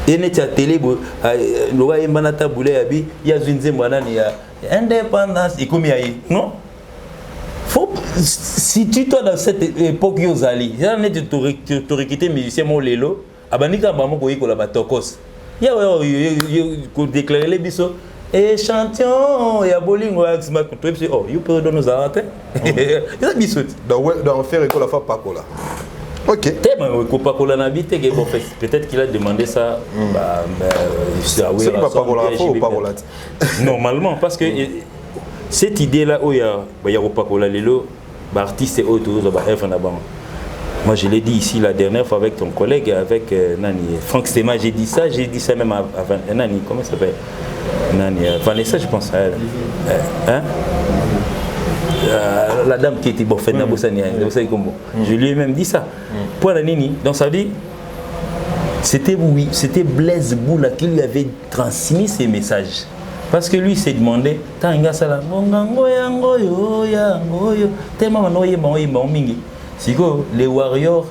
et net à télé le roi Embanata Boulé abi il y a une zemwana il y a indépendance et comme il y a non. Si tu toi dans cette époque Yozali, tu aurais quitté musicien mon Lelo, abanika maman koyi ko la batokos. Ya déclarer les biso et chantion ya bolingo ax mak to oh you peut donner nos arrêter. Ya biso. Donc faire école la fa pas là. OK. Tellement ko pas la nabité que bon fait peut-être qu'il a demandé ça c'est pas là. Normalement parce que cette idée là où il y a Opakola Lelo, artiste et autres, moi je l'ai dit ici la dernière fois avec ton collègue, avec Nani, Franck Stéma, j'ai dit ça même à Nani, comment ça s'appelle Nani, Vanessa je pense à elle. Hein? La dame qui était bon, Fedna Bossani, je lui ai même dit ça. Pour la Nini, dans sa vie, c'était Blaise Boula qui lui avait transmis ces messages. Parce que lui s'est demandé, les warriors,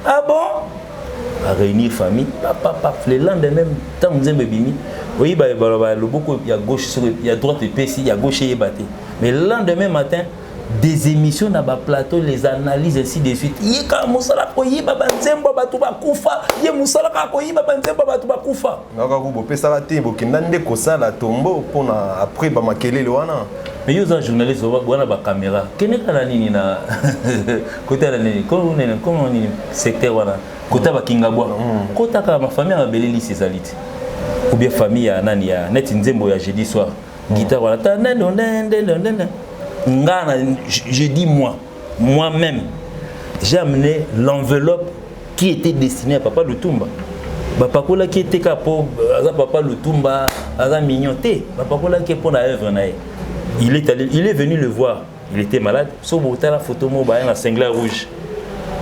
ah bon? À réunir famille, papa, le lendemain, tant que vous bébé, oui, il y a gauche, il y a droite et PC, il y a gauche et batté. Mais le lendemain matin, des émissions dans le plateau, les analyses ainsi de suite. Il y a quand Moussala Koyi, Baba Nzembo, Batouba Koufa, il y a Moussala Koyi, Baba Nzembo, Batouba Koufa. Après, Bamakele Loana. Mais il y a un journaliste qui a une caméra. Quel est le côté comment secteur côté Kingabwa côté ma famille a belé ses alites ou bien famille à nani ya net nzembo ya jeudi soir guitare voilà je dis moi-même j'ai amené l'enveloppe qui était destinée à Papa Lutumba. Papa Kola qui était capable Papa Lutumba à mignoté Papa Kola qui est pour la œuvre il est venu le voir, il était malade sur la photo moi la cingla rouge.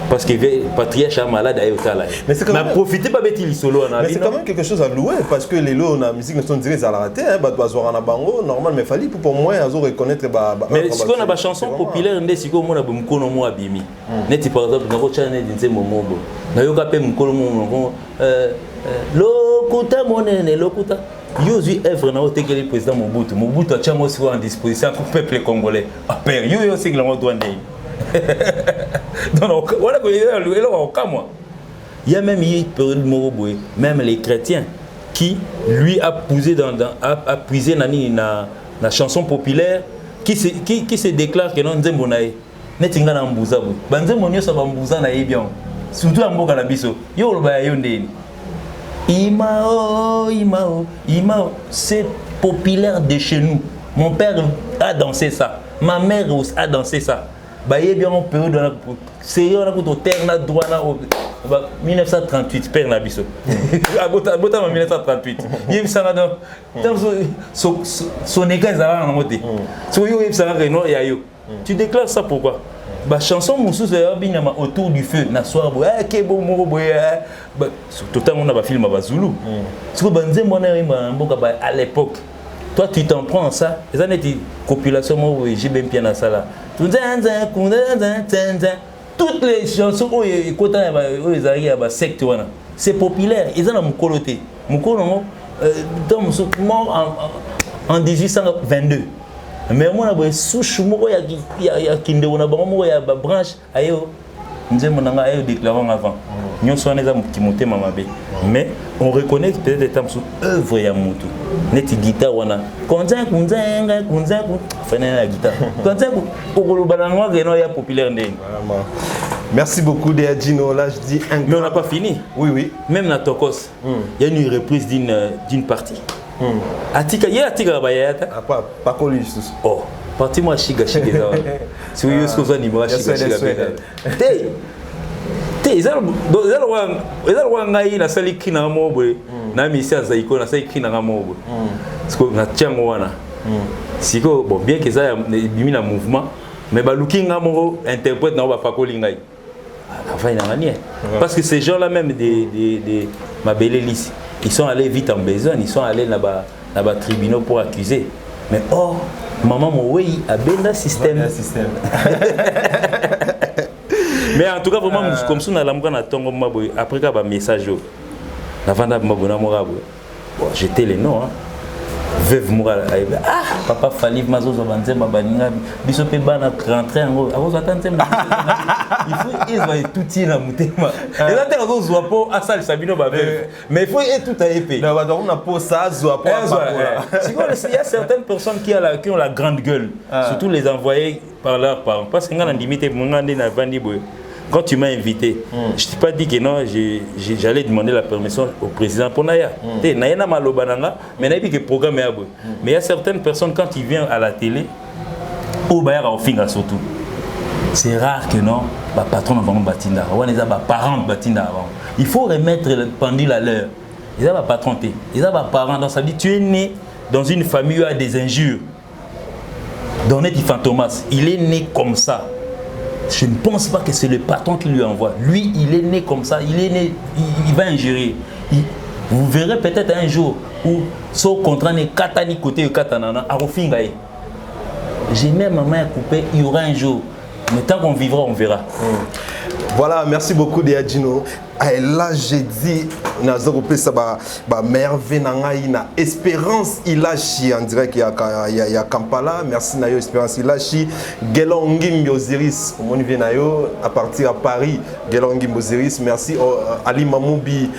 Parce que le patriarche est malade à Yotala. Mais c'est quand même profité pas bêtir les solos. Mais c'est quand même quelque chose à louer parce que les lots la musique ne sont dirigés à la raté hein bango normal mais fallait pour moi à reconnaître mais si on a une chanson populaire ndé si ko mona bumukono mo abimi. Neti par exemple na ko chane dinze momobo. Na yoka pe mukono mo lokuta monene lokuta. Yozu œuvre na oté que le président Mobutu a chamo sur en disposition pour le peuple congolais. A père yo c'est que la doit ndé. Donc, voilà il y a même les chrétiens qui lui a puisé dans la chanson populaire qui se déclare que non nzembo nae netinga na mbuza bu banzembo nyoso ba mbuza na yebion surtout amboka na biso yo loba yo ndeni imao c'est populaire de chez nous. Mon père a dansé ça, ma mère a dansé ça. Baye bien en période c'est on a pour terre na droit na 1938 père na biso abota en 1938 yim sanga dans son égal ça va en monter so yo yim sanga no ya yo tu déclares ça pourquoi Bah chanson Moussous autour du feu na soir boy ke bon mo boy bah tout le temps on a ba film ba Zulu ce que banze mona mboka ba à l'époque toi tu t'en prends ça les années de copulation moi j'ai bien bien na ça là toutes les chansons où écoute les arrières ba secte wana c'est populaire ils ont mon coloté mon colon dans mort en 1822. Mais moi na souche moko ya kinde ona bango moko ya ba branche ayo nzembo nanga ayo déclarant avant nyonso wana za motema mabe mais on reconnaît peut-être étant sous œuvre ya mutu neti guitare wana konza fana la guitare konza kokolo bananwa reno ya populaire ndenge vraiment. Merci beaucoup Deadjino. Là je dis un mais on n'a pas fini. Oui. Même na Tokos il y a une reprise d'une partie. Atika bayata pas connu. Oh parti moi chiga ça si vous avez besoin de moi chiga te ezalo ngai na sali kina mobo na misia zaiko na sali kina mobo parce na tiango wana siko bon bien que ça bimi na mouvement mais ba looking mo interprète na ba pakoli ngai enfin na manière parce que ces gens là même des ma belle liste ils sont allés vite en besoin, ils sont allés là-bas tribunaux pour accuser. Mais oh, maman Moué a bien système. Mais en tout cas, vraiment, comme ça, on a l'ambiance à ton après qu'il y a un message. Avant d'avoir j'étais les noms. Veuve Moura, papa Falib Mazo Zabanzema Baninga, Bisope Bana rentrer en haut. Il faut qu'ils tout tir la moutema. Et là, tu as pas à ça, Sabino Babel. Mais il faut tout à épée. On a pas ça, il y a certaines personnes qui ont la grande gueule, surtout les envoyés par leurs parents. Parce que quand tu m'as invité, je t'ai pas dit que non, j'allais demander la permission au président pour Naya. Naya Malobananga, mais Naya que programme est à bout. Mais il y a certaines personnes quand ils viennent à la télé, au Bayard au finger surtout. C'est rare que non, bah patron avant Batinda, on les a bah parents Batinda avant. Il faut remettre le pendule à l'heure. Ils ont pas patron, ils ont pas parents dans sa vie. Tu es né dans une famille où il y a des injures. Donetti Fantomas, il est né comme ça. Je ne pense pas que c'est le patron qui lui envoie. Lui, il est né comme ça. Il est né, il va ingérer. Vous verrez peut-être un jour où son contrat n'est katani côté katanana à Rofingaï. J'ai même ma main coupée. Il y aura un jour. Mais tant qu'on vivra, on verra. Voilà, merci beaucoup Deadjino. Et là, j'ai dit, ça merveille, na Espérance Ilachi en direct il y a Kampala. Merci Nayo Espérance Ilachi. Gelongim Osiris, on vient Nayo à partir à Paris. Gelongim Osiris, merci Ali Mamoubi,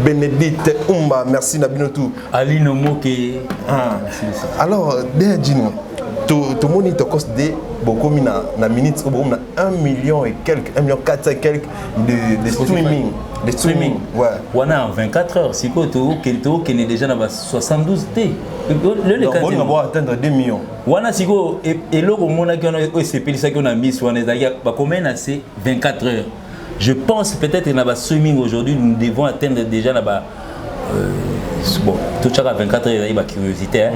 Bénédicte Umba, merci Nabinotou. Ali Nomoke. Alors, Deadjino. Tout le monde te coste beaucoup na minutes au bout 1 million et quelques 1 million 400 et quelques de streaming ouais on a en 24 heures si quoi tout qui est déjà dans 72 T le cas on va atteindre 2 millions on a si quoi et là au monde qui on a c'est ça qu'on a mis sur on est bah combien c'est 24 heures je pense peut-être dans streaming aujourd'hui nous devons atteindre déjà là-bas bon tout ça à 24 heures il y a curiosité hein?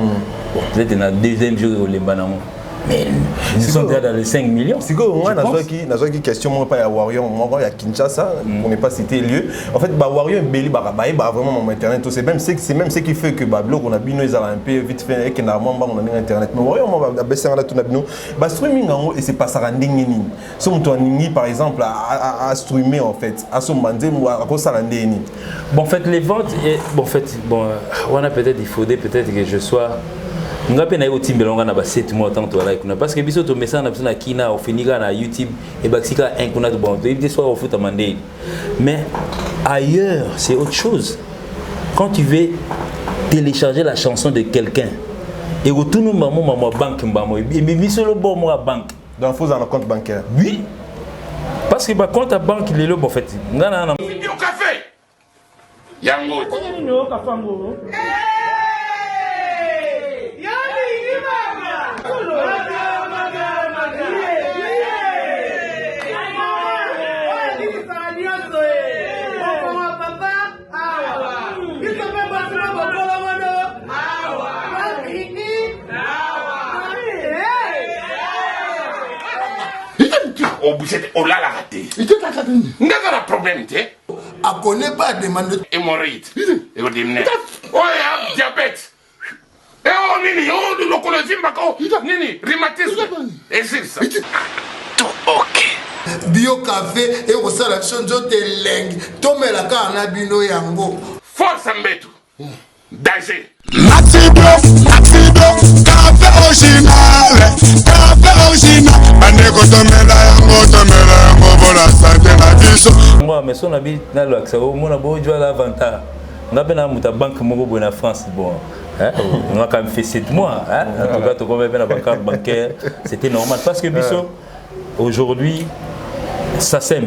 Bon, peut-être dans le deuxième jour au Lembanamo mais nous sommes déjà dans les 5 millions. Si on a une question, moi, pas à Warrior, moi, à Kinshasa, on n'est pas cité lieu. En fait, Warrior, Béli, vraiment mon internet. C'est même ce qui fait que blog, on a bien un peu vite fait et que normalement, on a internet. Mais Warrior, on va baisser là tout le streaming et c'est pas ça rending. Si on par exemple à streamer en fait, à son mandé ou à quoi ça rending. Bon, en fait, les ventes, bon, en fait, bon, on a peut-être il faudrait peut-être que je sois. Nous avons un team belonga na 7 mois tant toi là parce que biso to message na na kina au finiga na YouTube et baxika un kuna de bon des soirs au foot amandé mais ailleurs c'est autre chose quand tu veux télécharger la chanson de quelqu'un et retourne maman banque mbamo et mis sur le bon moi banque donc faut un compte bancaire oui parce que ma compte à banque il est là en fait ngana na café yango no kafango obligé au la raté. Il te t'a dit. N'a pas de problème, tu sais. A connaît pas demande. Hémorroïde. Et vous dites, oh, diabète. Et oh, nini, oh, le colonisme, nini, rhumatisme. Et c'est ça. Tout ok. Bio café et au salade chonjo te leng. Tomela ka na bino yango. Force Mbetu. Danger. Maxi bloc, café original, Bandeko tomela yango pour la santé na biso. Moi, mais son habit na l'accès au mon abo joie l'avantage. On a bien muta banque moko bo na France bon. On a quand même fait 7 mois en tout cas to comme la banque bancaire, c'était normal parce que biso aujourd'hui SACEM.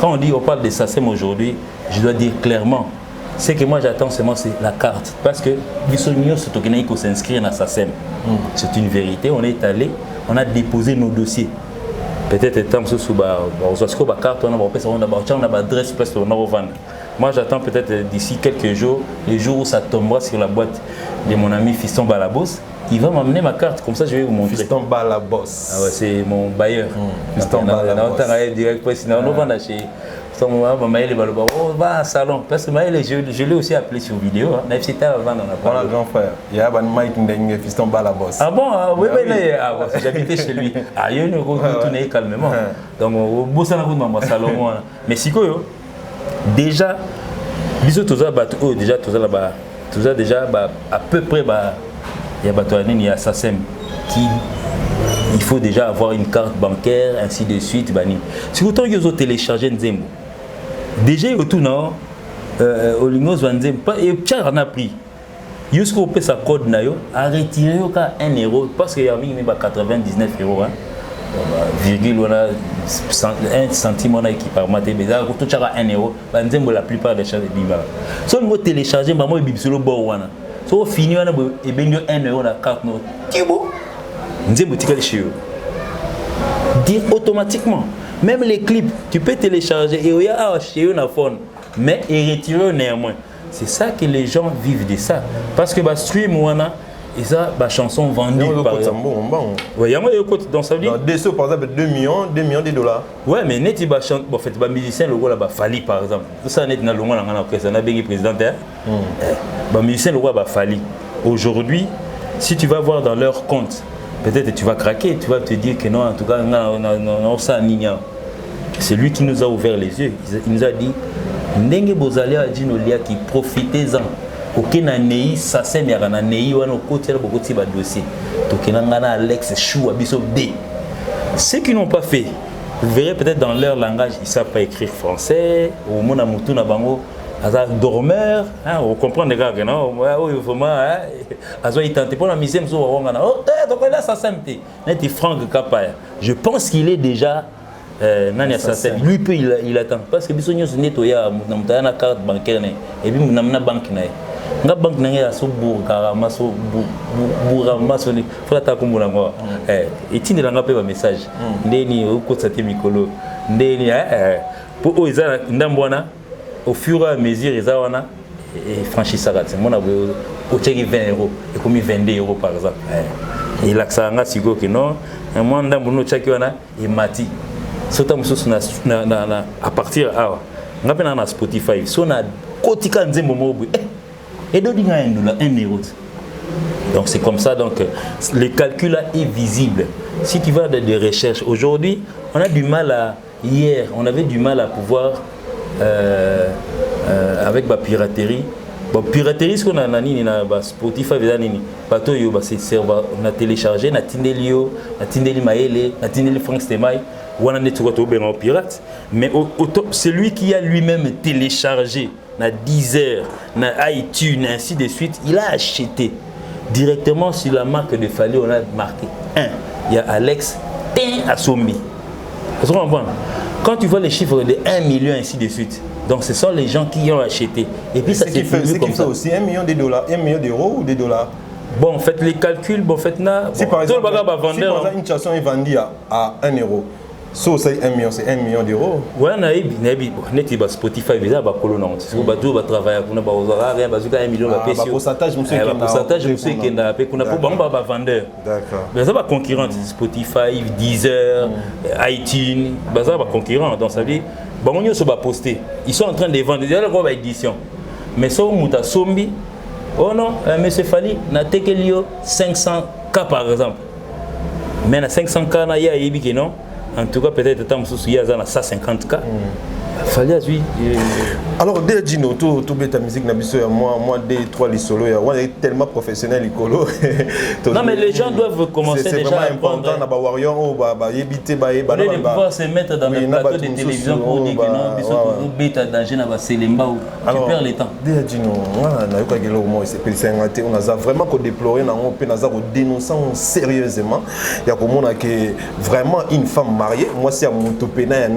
Quand on parle de SACEM aujourd'hui, je dois dire clairement ce que moi j'attends seulement c'est la carte parce que Bissonio Sotokenaï qu'on s'inscrit dans SACEM. C'est une vérité, on est allé, on a déposé nos dossiers. Peut-être temps sous la carte, on a une adresse presque on a revendre. Moi j'attends peut-être d'ici quelques jours, les jours où ça tombera sur la boîte de mon ami Fiston Balabos, il va m'amener ma carte, comme ça je vais vous montrer. Fiston Balabos. Ah ouais, c'est mon bailleur. Fiston Balabos. On va chez on va à salon parce que je l'ai aussi appelé sur vidéo. On a grand frère. Il y a un Mike Ndenge, Fiston Balabos. Ah bon, oui, j'habitais chez lui. Ah, il y a une tournée calmement. Donc, au bout de salon, mais si quoi, déjà, bisous tous déjà tous là-bas, tous déjà à peu près il y a SACEM qui il faut déjà avoir une carte bancaire ainsi de suite bani. Si vous avez téléchargé Nzembo, déjà il y a tout non, au Lingos Nzembo pas et tiens on a pris. Jusqu'au peut sa code nayo a retiré au cas 1 euro parce qu'il y a mis 99 euros hein. Virgule on a 1 centime on a qui par maté mais là tout chara 1 euro Nzembo la plupart des charges bimba. Si on télécharger maman il bibsolo bo wana. So fini on a et ben 1 euro la carte no. Tibo Nzembo tikali chez eux. Dire automatiquement. Même les clips, tu peux télécharger et il y a chez eux na phone, mais et retirer néanmoins. C'est ça que les gens vivent de ça. Parce que stream wana et ça chanson vendue par exemple. Ouais, donc ça veut dire des par exemple 2 millions de dollars. Ouais, mais net il chante bon fait musicien le là Fali par exemple. Tout ça net na longo na président na bengi président musicien le roi Fali. Aujourd'hui, si tu vas voir dans leur compte, peut-être tu vas craquer, tu vas te dire que non, en tout cas, non, ça nigna. C'est lui qui nous a ouvert les yeux. Il nous a dit, Ndenge Bozali a dit qui profitez-en. Ok, na nei ça c'est mais na nei wana côté beaucoup de dossiers. Donc na Alex Chou abiso B. Ceux qui n'ont pas fait, vous verrez peut-être dans leur langage, ils savent pas écrire français. Au mona mutu na bango. Dormeur, on comprend les gars, non? Vraiment, il tente pour la mise en place. Donc là, ça s'aime. Franck Kapaya. Je pense qu'il est déjà. Lui, il attend. Parce que Bissonio se nettoya, il a une carte bancaire. Et puis, il a une banque. La banque n'a pas de faut la taper comme on et tu ne l'as pas un message. Ndeni au côté de Mikolo. Ndeni pour eux, ils ont au fur et à mesure, ils ont franchi ça. Mon avis, au tchèque 20 euros et comme 22 euros par exemple. Et là, ça a sigo que non. Moi, on a tchèque et mati. Surtout à partir on a na Spotify. Si on a kotika nzembo mobu et d'autres ont 1 euro. Donc c'est comme ça. Donc le calcul là est visible. Si tu vas dans des recherches aujourd'hui, on a du mal à hier, on avait du mal à pouvoir avec la piraterie. Bon, piraterie, ce qu'on a na Spotify, on a téléchargé, on a Tindeli Maele, on a Tindeli Frank Stemai, on a un pirate. Mais celui qui a lui-même téléchargé, na Deezer, na iTunes, ainsi de suite, il a acheté directement sur la marque de Fali, on a marqué 1. Il y a Alex Assombi. Quand tu vois les chiffres de 1 million, ainsi de suite, donc ce sont les gens qui ont acheté. Et puis ça s'est fait comme ça. Aussi 1 million de dollars, 1 million d'euros ou de dollars. Bon, faites les calculs, bon, faites là. Si par exemple, une chanson est vendue à 1 euro, So c'est 1 million, c'est 1 million d'euros. Ouais, on a Spotify, déjà, on va travailler, on a rien, on a 1 million. Pourcentage, monsieur, qui est vendeur. D'accord. Mais ça va concurrent, Spotify, Deezer, iTunes, ça va concurrent. Donc ça veut dire, on va poster. Ils sont en train de vendre, déjà, la édition. Mais ça, on a Sombi, oh non, monsieur Fali, on a 500 cas par exemple. Mais à 500 cas, il y a des non. En tout cas, peut-être il y a 150 cas. Fallait oui. Alors, dès Gino, tout ta musique, moi, des 3 les solos, on est tellement professionnel, Nicolo. Non, mais les gens doivent commencer déjà à apprendre. C'est vraiment important. De pouvoir se mettre dans le plateau de télévision pour dire que non, ils sont bêta danger dans Selemba où tu perds le temps. Dès Gino, on a vraiment déploré, on a dénoncé sérieusement. Il y a vraiment une femme mariée. Moi, c'est mon topéna et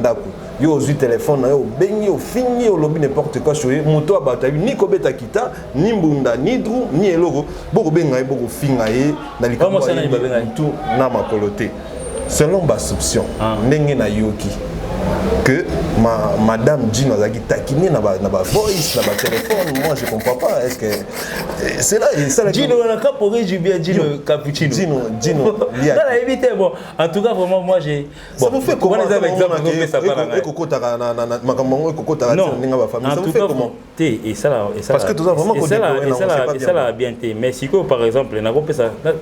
yo ozu téléphone na yo bengi o fini o lobi n'importe quoi choye moto abata ni kobeta kita ni mbunda ni dru ni eloko boko benga e boko finga e na likambo tout na makolote selon ba soupçon ndenge na yoki que madame Gino Zaki taquiné na ba voice na ba téléphone. Moi je comprends pas, est-ce que c'est là et ça Gino on a pas pour Gino cappuccino Gino lié bon en tout cas vraiment moi j'ai ça vous fait comment les exemples que ça pas na kokota na makambo kokota na ninga ba famille ça vous fait comment et ça parce que tout ça vraiment ça là bien té mais si par exemple na ko ça na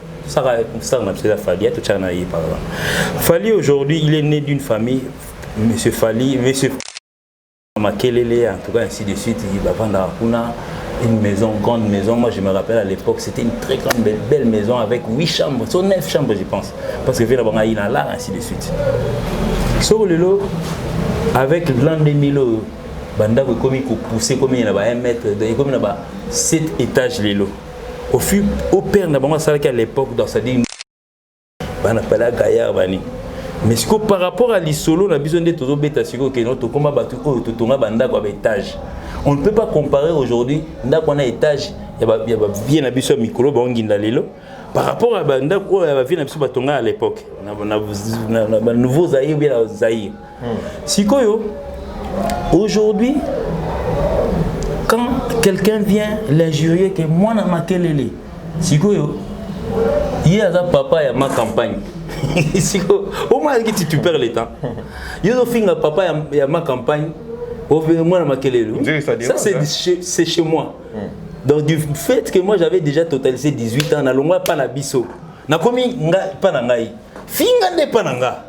c'est la Fali tout ça na y par exemple Fali aujourd'hui il est né d'une famille Monsieur Fali, Monsieur Makelele, en tout cas ainsi de suite, il va vendre une maison, grande maison. Moi je me rappelle à l'époque, c'était une très grande, belle maison avec 8 chambres, sur 9 chambres je pense. Parce que là-bas il a là, ainsi de suite. Sur le lot, avec l'an 2000, Banda comme il poussé comme il y a 1 mètre, comme il y a 7 étages les lots. Au père, à l'époque, dans sa dit, on appelle à Gaillard Bani. Mais par rapport à l'isolo, on a besoin d'être au bêta que notre combat battu tout banda quoi étage. On ne peut pas comparer aujourd'hui qu'on a étage, il y a bien habitué micro banginda lelo par rapport à banda quoi il y a bien habitué batonga à l'époque. On a nouveau Zaïre bien Zaïre. Sikoyo aujourd'hui quand quelqu'un vient l'injurier que moi na makelele Sikoyo il y a papa et ma campagne. Au moins tu perds le temps. Il y a papa et ma campagne. Ça c'est chez moi. Donc du fait que moi j'avais déjà totalisé 18 ans, na pas na biso. Na komi pas na ngai. Finga ne pas na nga.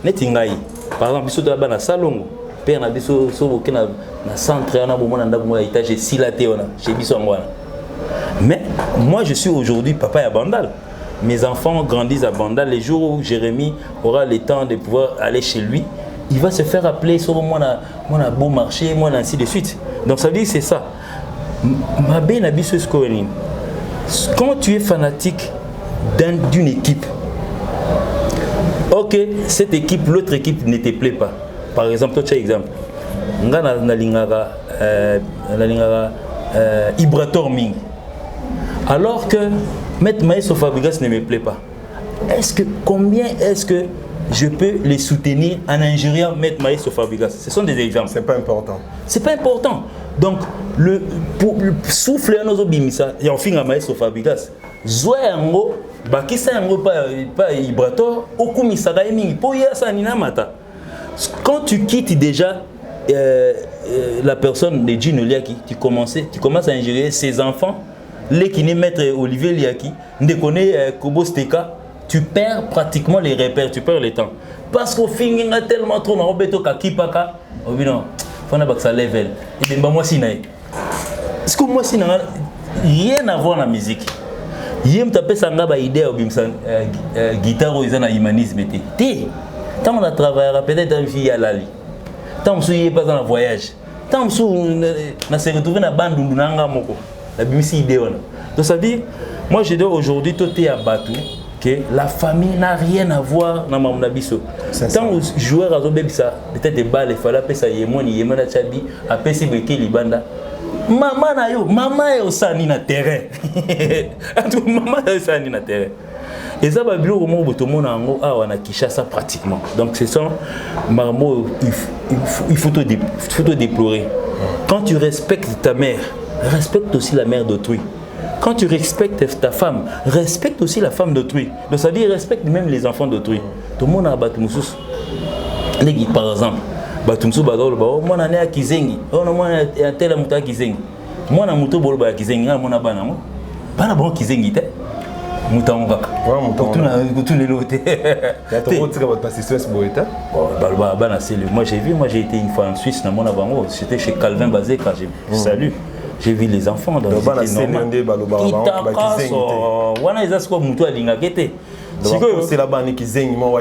Neti ngai. Par exemple biso de na salongo. Père na biso so na centre na bomona ndabo étage silaté ona chez biso ngwana. Mais moi je suis aujourd'hui papa à Bandal. Mes enfants grandissent à Bandal. Les jours où Jérémy aura le temps de pouvoir aller chez lui, il va se faire appeler sur moi a beau marché, moi ainsi de suite. Donc ça veut dire que c'est ça. Quand tu es fanatique d'une équipe, ok, cette équipe, l'autre équipe ne te plaît pas. Par exemple, tu as un exemple. Ibrator Ming. Alors que Maître Maestro Fabregas ne me plaît pas. Combien est-ce que je peux les soutenir en injuriant Maître Maestro Fabregas? Ce sont des exemples. C'est pas important. C'est pas important. Donc le souffle à nos obimisa et en fin à Maestro Fabregas. Zoyango, bakisa yango pas Ibrator, okumisaka mingi po ya sanina mata. Quand tu quittes déjà la personne de Gino Liaki, tu commences à injurier ses enfants. Les qui maître Olivier Liaki, Kobo Steka, tu perds pratiquement les repères, tu perds le temps. Parce qu'au fin, il y a tellement trop de beto kakipaka, oh non, faut pas que ça level. Et bien moi si naï. Parce que moi si naï, rien à voir dans la musique. Yem tapé sanga ba idée au bimsan guitare aux na humanisme té. Tant on a travaillé peut-être une fille à Lali. Tant on est pas dans le voyage. Tant on a se retrouvé dans bande ndunanga moko. La BBC idée. Donc ça veut dire, moi je dis aujourd'hui tout est abattu que la famille n'a rien à voir dans mon abisso. Tant aux joueurs à Zobebisa, peut-être des balles, il fallait appeler ça Yemoni, Yemana Chabi, appeler ça Beke Libanda. Maman est au sani na terrain. Maman est au sani na terrain. Et ça va bien au moment où tout le monde a Kinshasa pratiquement. Donc c'est ça, Marmo, il faut te déplorer. Quand tu respectes ta mère, respecte aussi la mère d'autrui. Quand tu respectes ta femme, respecte aussi la femme d'autrui. Donc ça veut dire respecte même les enfants d'autrui. Tout le monde a battu Moussous. Par exemple, Batumsu Badol, moi on a Kizengi, on a tel amuta Kizengi. Moi on a muto bolba Kizengi, on a banamo. Pas la bonne Kizengi, Mouton Kaka. Tout les lotés. Moi j'ai été une fois en Suisse, c'était chez Calvin Bazé quand j'ai salué. J'ai vu les enfants dans c'est là-bas qui zengi moi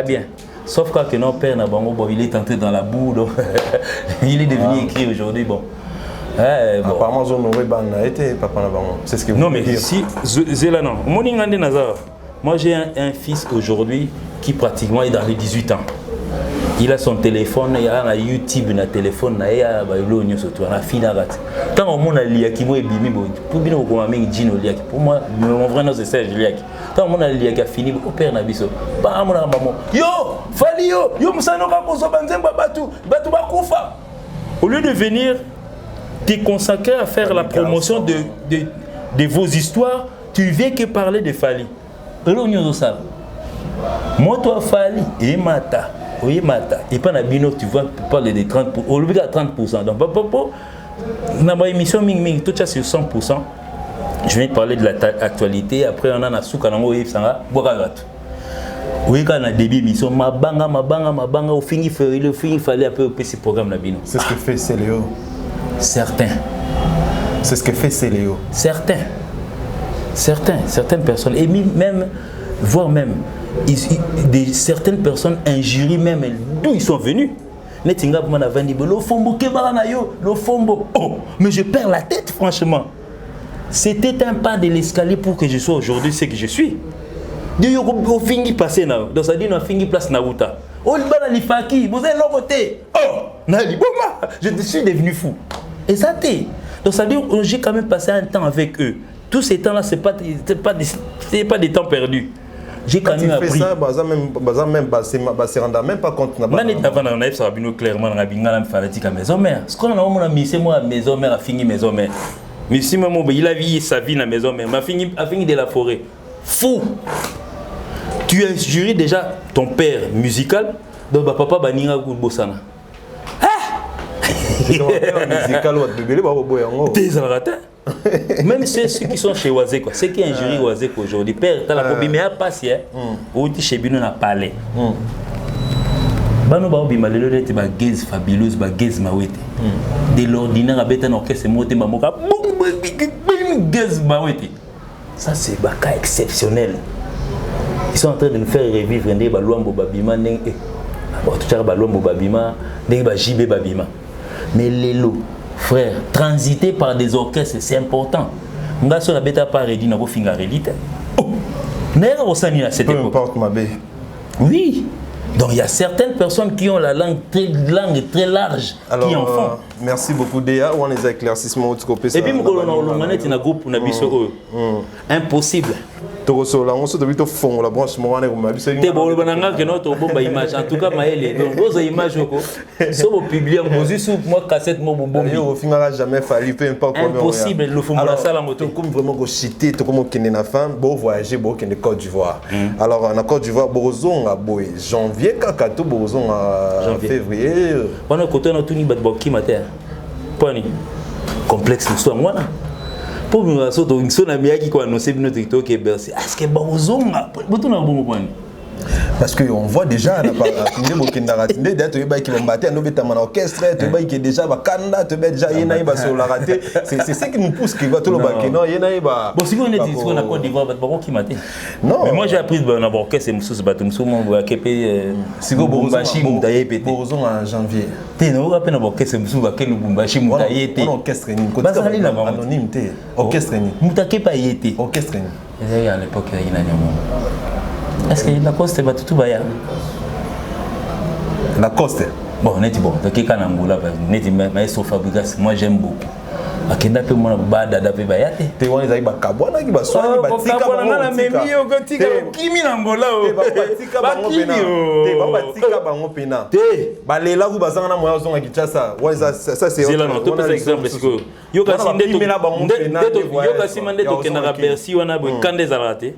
bien. Sauf que notre père n'a il est entré dans la boue, il est devenu écrit aujourd'hui. Bon. Apparemment, c'est ce que vous non, mais si, Zélana, moi j'ai un fils aujourd'hui qui pratiquement est dans les 18 ans. Il a son téléphone, il a un YouTube, il a un téléphone, il a un fille. Tant au monde a liaki, moi, pour bien pour moi, mon vrai nom c'est Serge Liaki. Tant au monde a liaki a fini, au père Nabiso. Yo, Fali yo, Moussano Kakoso Banzemba Batu Bakufa. Au lieu de venir te consacrer à faire la promotion de vos histoires, tu viens que parler de Fali. Moi, toi, Fali, et Mata. Oui, Mata. Et pas Nabino, tu vois, tu parles de 30%. On lui a 30%. Donc, dans ma émission Ming, tout ça sur 100%. Je viens de parler de l'actualité. Après, on a un souk, on a un oui, quand on a début émission, ma banga, au fin, il fallait un peu ce programme Nabino. C'est ce que fait Céléo. Certains. C'est ce que fait Céléo. Certaines personnes, et même, voire même, certaines personnes injurient même d'où ils sont venus. Oh, mais je perds la tête, franchement. C'était un pas de l'escalier pour que je sois aujourd'hui ce que je suis. Donc ça dit, on a fini place Naruta. Oh, vous êtes l'autre. Oh, je suis devenu fou. Et ça t'est. Donc ça dit, j'ai quand même passé un temps avec eux. Tous ces temps-là, ce n'est pas des temps perdus. J'ai quand même appris. Ça, même pas compte. Clairement, on a maison mère. Ce qu'on a mis, c'est moi, maison mère, a fini maison mère. Mais si il a vu sa vie dans la maison mère, a fini de la forêt. Fou! Tu as injuré déjà ton père musical, donc papa Baninga Bossana. Même ceux qui sont chez Oazé, ceux qui injurient Oazé aujourd'hui, père, tu as la problématique, mais à passer, où tu chez Bino n'a parlé. Bano ba obi malelo lete ba gaze fabuleuse ba gaze mawete. De l'ordinaire à bête un orchestre monté mamoka. Gaze mawete. Ça c'est un cas exceptionnel. Ils sont en train de nous faire revivre des baluambo babima neng tout baluambo babima neng ba jibé babima. Mais les lots, frère, transiter par des orchestres, c'est important. Nga so la bêta pas rédi na bo finga rédite. Oh, n'est pas ça ni à cette époque. Peu importe ma bé. Oui. Donc il y a certaines personnes qui ont la langue très large. Alors, qui en font. Merci beaucoup Déa. On a des éclaircissements au Tkopé. Et puis on a un groupe impossible. On fond la branche moi image en tout cas maëlle donc vos images sur vos publier moi cassette moi au final jamais fallu peu importe impossible le fond la salle en moto comme vraiment go citer to comme kene na fin bo voyager bo kene Côte d'Ivoire alors en Côte d'Ivoire bozon a boy janvier kaka to bozon a février on a côté on a tout ni bat boki matin poni complexe le soir moi pour nous assoto une sonne amia qui quoi annoncer notre TikTok et Bercy est-ce que bozonga boto na bon point parce que on voit déjà na ba tinde bokenda tinde d'être ba qui l'embate no beta man orchestre te ba qui déjà ba kanda te ba déjà yena ba sur la raté c'est ce qui nous pousse qui va tout le ba qui non yena ba bon si on est dit on a Côte d'Ivoire ba bon qui maté non mais moi j'ai appris dans orchestre c'est batum somo ba kepe si go bombashi mutaye pété bozon en janvier te no rappel na orchestre musu ba kenu bombashi mutaye té orchestre ni côté anonyme té orchestre ni mutake pa yété orchestre ni et à l'époque il y a est-ce que la Coste va tout baya la Coste bon net bon donc quand Angola net maestro Fabregas moi j'aime beaucoup akenda pe mona ba dada pe ba yate te wana za ba kabwana ki ba swani ba tika ba na memi yo ko tika kimi na ngola o ba tika ba ngo pena te ba tika ba ngo pena te ba lela ku ba sanga na moya zonga kichasa ouais ça c'est là non tout exemple parce que yo ka sinde to yo ka simande to kena Bercy wana bo kande za raté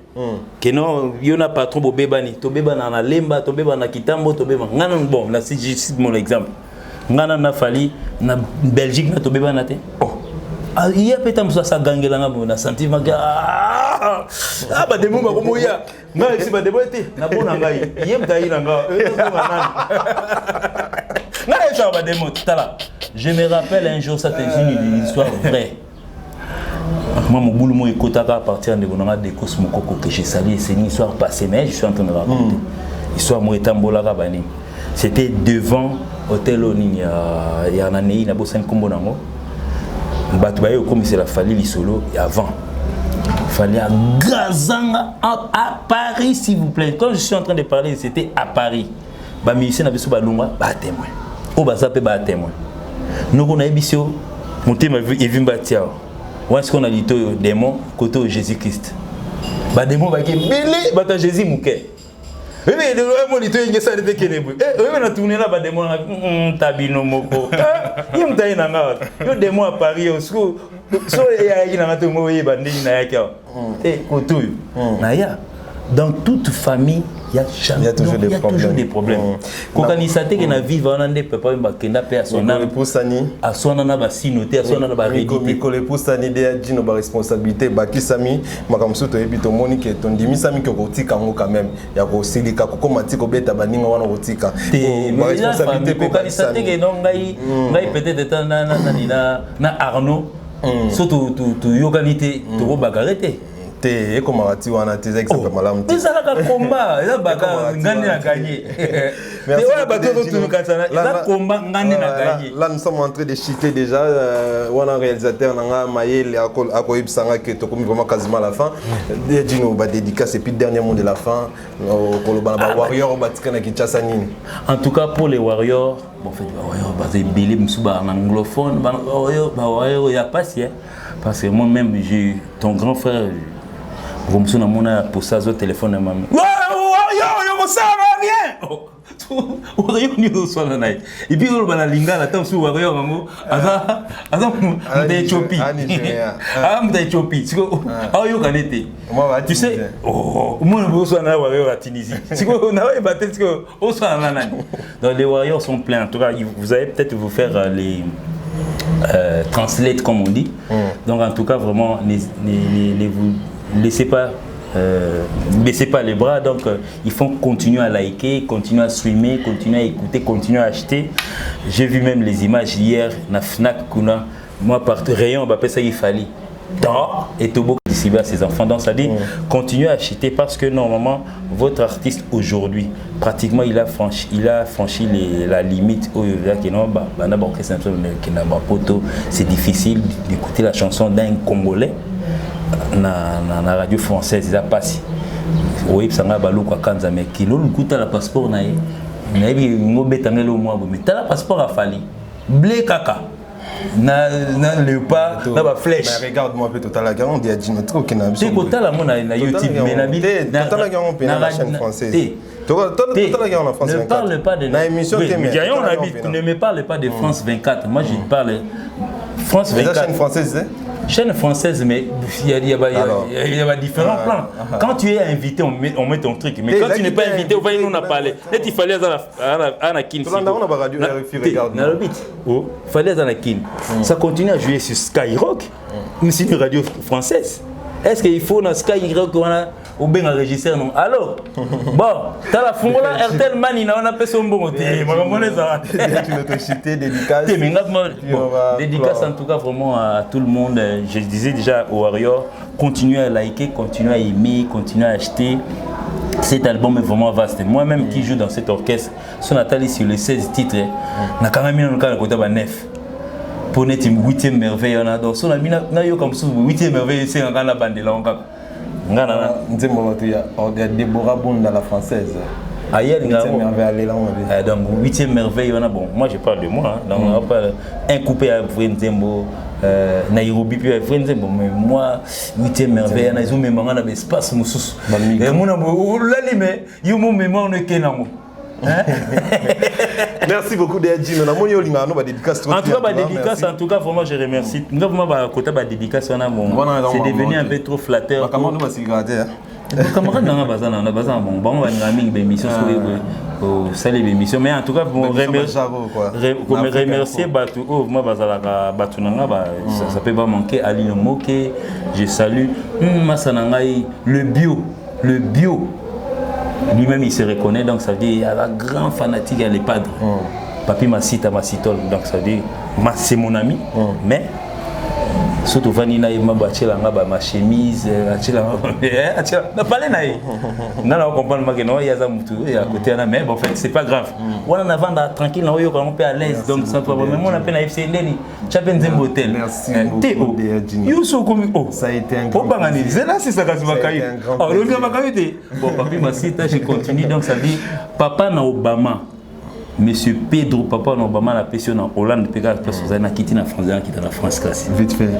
que non yo na patron bo bebani to bebana na lemba to bebana kitambo to bebana ngana bon là si je cite mon exemple ngana na fali na Belgique na to bebana te il y a peut-être ça gangela nga na sentiment que ba demo ba komo ya nga si ba demo te na bona ngai yem dai na nga nga ça ba demo tala je me rappelle un jour c'était une histoire vraie moi mon boulot moi écoutaka à partir de bonanga de Cosmokoko que j'ai sali c'est une histoire passée mais je suis en train de raconter histoire moi etambola ka bani c'était devant hôtel Oni ya na nei na bosen kombo nango bato baye comme c'est la fallait lisolo et avant fallait à Gazanga à Paris s'il vous plaît quand je suis en train de parler c'était à Paris ba musicien na biso ba lunga ba témoin o ba zape ba témoin nous on a ebisio motema evimba tiao où est-ce qu'on a dit démon côté Jésus Christ ba démon ba ke belé ba ta Jésus mouké mais le moi lito yenge ça de kenebu on a tourné là ba démon tabino moko yem taina nga yo démon à Paris so ya ina ngato mo yeba ndini na yake koto na ya dans toute famille il y a toujours des problèmes kokanisa te ke na vivre on ande papa bakenda pe asona asona na ba sinoté asona na ba rédité ko le pusani de dino ba responsabilité bakisami makamso to yebi to monique to ndimi sami ko kotika ngo quand même ya ko silika ko komati ko beta baninga wana kotika ba responsabilité pe kokanisa te ke non ngai peut-être na Arnaud surtout tu yokanité to ko bagarete et comme Marati wana tes exemple malam mais ça la combat ça baka ngani na gagner mais ouais bato tout katana ça combat ngani na gagner là nous sommes en train de chiter déjà wana réalisateur nanga Mayel ako ibsanga que to comme vraiment quasiment la fin dino ba dédicace et puis dernier mot de la fin pour le warrior batika na Kinshasa nini en tout cas pour les warriors bon fait warrior basé belé musuba en anglophone warrior y a pas si parce que moi même j'ai ton grand frère vous me souvenez mon pour ça au téléphone de maman yo ça rien warrior ni so na nai et puis on va linga la temps sur warrior mango asa m'Éthiopie m'Éthiopie yo kanete tu sais moi je so na warrior à Tunisie siko na va battre siko o so na nani donc les warriors sont pleins en tout cas vous allez peut-être vous faire les translate comme on dit donc en tout cas vraiment laissez pas baissez pas les bras donc il faut continuer à liker, continuer à streamer, continuer à écouter, continuer à acheter. J'ai vu même les images hier na Fnac kuna moi par rayon on va appeler ça il fallait et tout beaucoup distribuer à ses enfants donc ça dit continuez à acheter parce que normalement votre artiste aujourd'hui pratiquement il a franchi la limite c'est difficile d'écouter la chanson d'un Congolais na radio française ça passe oui ça nga balu kwa kanza mais kilo lukuta la passeport na yebi ngobetangelo mwa bo mais la passeport a fallu blé kaka na léopard na ba flèche mais regarde moi peu total garon on dit à Dino trop qui na c'est total mon na YouTube mais na bi total garon pe na chaîne française ne parle pas de émission ne me parle pas de France 24 moi je parle France 24 la chaîne française chaîne française mais il y a différents plans quand tu es invité on met ton truc mais quand tu n'es pas invité on va nous en parler et il fallait à la kin fallait à la kin ça continue à jouer sur Skyrock mais c'est une radio française est-ce qu'il faut dans Skyrock ou bien enregistré non alors bon t'as la fongola RTL mani on appelle son bon dédicace en tout cas vraiment à tout le monde je disais déjà aux Warriors continuez à liker continuez à aimer continuez à acheter cet album est vraiment vaste moi-même qui joue dans cet orchestre son Nathalie sur les 16 titres na quand même on a côté 9 pour net 8e merveille on a donc son ami na yo comme ça 8e merveille c'est en la bande là on ngana nzembo tu ya Déborah Bunda la française ailleurs donc 8e merveille on a bon moi je parle de moi donc on va un coupé à Nzembo Nairobi puis frère bon mais moi 8e merveille na zo memanga na espace mususu et mon amour là mais yo mon mémoire ne kenango. Merci beaucoup Deadjin. On a mon yolinga no ba dédicace. En tout cas, dédicace, en tout cas, vraiment je remercie. Nous vraiment ba côté ba dédicace on a bon. C'est devenu un peu trop flatteur. Comment nous va se regarder? Camarade dans bazana, on a bazana bon bon on a mis émission sur au salle émission mais en tout cas pour remercier Batu oh moi bazala Batu nanga ba ça peut pas manquer Ali Moké, je salue Masanangai le bio lui-même il se reconnaît donc ça veut dire il y a la grand fanatique à l'EHPAD. Papi Masita Masitol donc ça veut dire c'est mon ami mais surtout vanina ma bachela ma chemise achela na parler na na comprendre que non il y a ça mutu et à côté là mais en fait c'est pas grave on en avant tranquille là on peut à l'aise donc ça va même on appelle na FC Ndeni Champions Hotel merci beaucoup Youssou comme oh ça a été un grand c'est là c'est ça que tu vas cailler oh le bien ma bon papi Masita je continue donc ça dit papa na Obama Monsieur Pedro Papa Obama la pension en Hollande Pégal parce que na quitté na France qui dans la France classe vite fait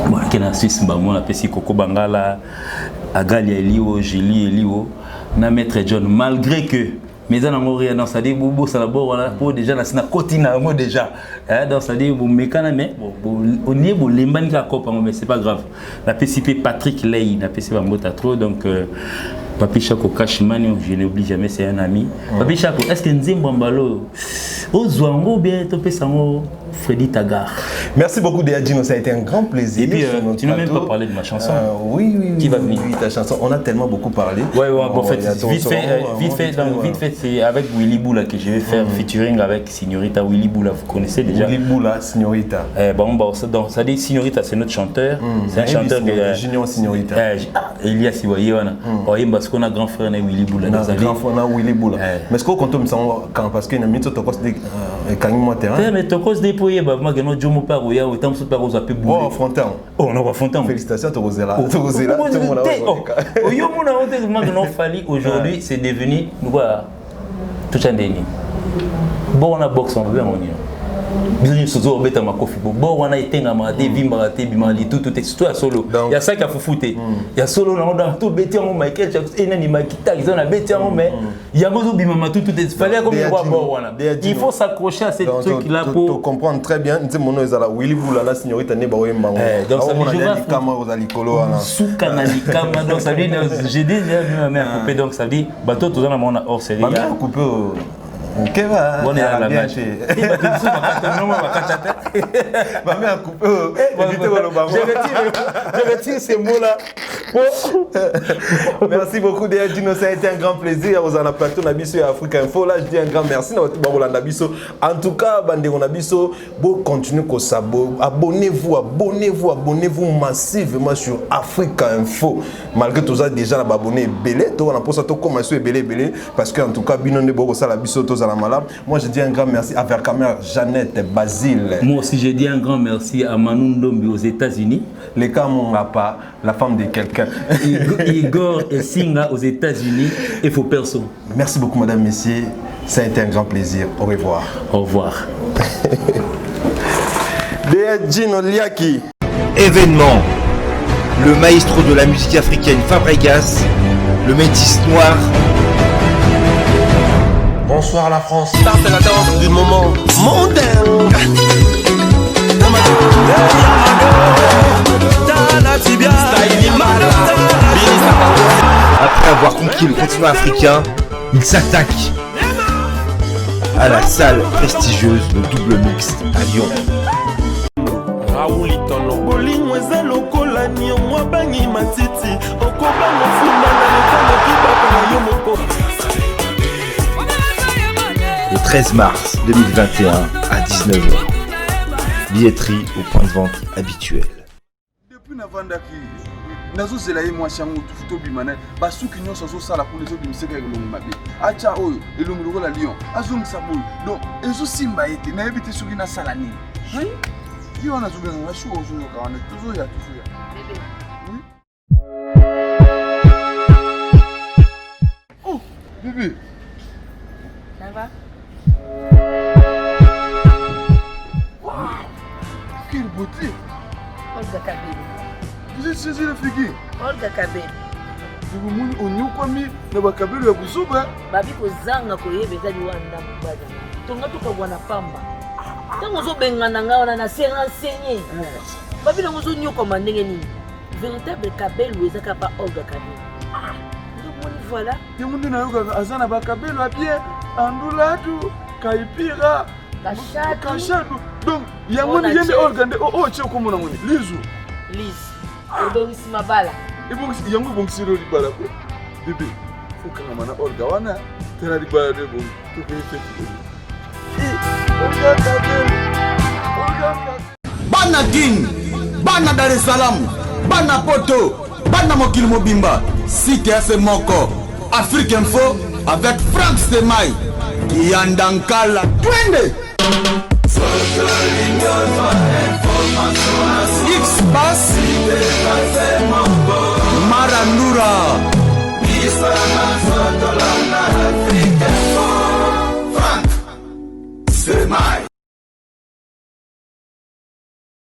moi qui na Suisse moi la pension Coco Bangala Agalia Elio Julie Elio na maître John malgré que mais en rien dans ça dit bobo ça d'abord pour déjà na sina kotina moi déjà dans ça dit bon mécana mais on est bon lemban ka copa mais c'est pas grave la PCP Patrick Ley na PCP Mbota trop donc Papi Chako Kashimani, je n'oublie jamais, c'est un ami. Papi Chako, est-ce que Nzimbo Mbalo, Ozwango bien, Topé Sango, Freddy Tagar. Merci beaucoup Deadjin, ça a été un grand plaisir. Et puis tu n'as même pas parlé de ma chanson. Oui. Qui va venir? Oui, ta chanson, on a tellement beaucoup parlé. Ouais, en fait, vite fait, c'est avec Willy Boula que je vais faire featuring avec Signorita Willy Boula, vous connaissez déjà. Willy Boula, Signorita. Donc ça dit Signorita, c'est notre chanteur. C'est un chanteur de Junior Signorita. Elias Iwayewana. Parce qu'on a grand frère Willy Boula. Grand frère Willy Boula. Mais ce qu'on compte parce qu'il y a une minute, mais tu cause déployé, moi, que nous sommes pas au Yao, tant que nous avons pu bouger. Oh, Fontaine. Oh, on a Fontaine. Félicitations à Torosela. Aujourd'hui, c'est devenu, nous voilà, tout un déni. Bon, on a boxe en veut, on y a. Bisous sur beta ma coffee bon on a été ngama te vimbarate bimali tout est solo il y a ça qui a fouté il y a solo dans tout beti en Michael Jackson et nani makita ils ont la beti en mais il y a gozo bimama tout est fallait comme voir bon il faut s'accrocher à ces trucs là pour comprendre très bien nze mono ezala Willy Boula la signorita ne ba wemba donc ça veut dire kama ozali kolo wana sous canali kama donc ça veut dire j'ai déjà vu ma mère couper donc ça veut dire bateau tout dans mon hors série ma mère couper ok va on est à la vache ma mère a coupé je retire ces mots là merci beaucoup Deadjin, ça a été un grand plaisir aux en plateau Nabiso et Afrique Info là je dis un grand merci en tout cas bande on Nabiso bon continuez comme ça abonnez-vous massivement sur Afrique Info malgré tout ça déjà la abonné belé to on a pour ça to commencer belé parce que en tout cas bino ne boko ça la biso to la malade moi je dis un grand merci à Vercamer Jeannette Basile moi aussi je dis un grand merci à Manu Ndombi aux États-Unis les cas mon papa la femme de quelqu'un Igor et Singa aux États-Unis et faut personne. Merci beaucoup madame messieurs, ça a été un grand plaisir. Au revoir. Au revoir. Deadjin Oliaki. Événement. Le maestro de la musique africaine Fabregas, le métis noir. Bonsoir la France. Ça c'est la danse du moment mondain. Après avoir conquis le continent africain, il s'attaque à la salle prestigieuse de Double Mixte à Lyon. Le 13 mars 2021 à 19h. Billetterie au point de vente habituel. Depuis nazozela ye mwasi yango tufuto bimana basuki nyonso azosala kuna ezobimiseka elongo mabe acha oyo elongo lokola lion azongisa boyo donc ezosimba ete nayebi te soki nasala nini ye wana azobenganga shu ozoyoka wana tozoya oh bébé ça va wow quel beau boutique. Olga Kabelo. Vous êtes saisi le figure. Olga Kabelo. Vous m'avez dit que vous avez Kabelo à Bouzouba. Babi kozanga koyeba ezali wana mbada. Tonga tukabwana pamba. Tango zo bengana ngaona na renseigner. Babi nango zo nyoko mandenge nini. Véritable Kabelo ezaka pa Olga Kabelo. Donc voilà. Et mon na yoga azana ba Kabelo a bien andula tu kaipira. Kashadu. Donc il y a mon yende Olga oh tio komona moni. Lizu. Liz. Obongisi mabala. Et bon il y a mon bongisi ro libala ko. Bébé. Faut que mana Olga wana tena libala de bon. To ke fait. Olga Kabelo. Olga Bana Guine, Bana Dar es Salaam, Bana Poto, Bana Mokil Mobimba, CTF Moko, Afrique Info avec Franck Semaï, Yandankala, Twende. X-Bass,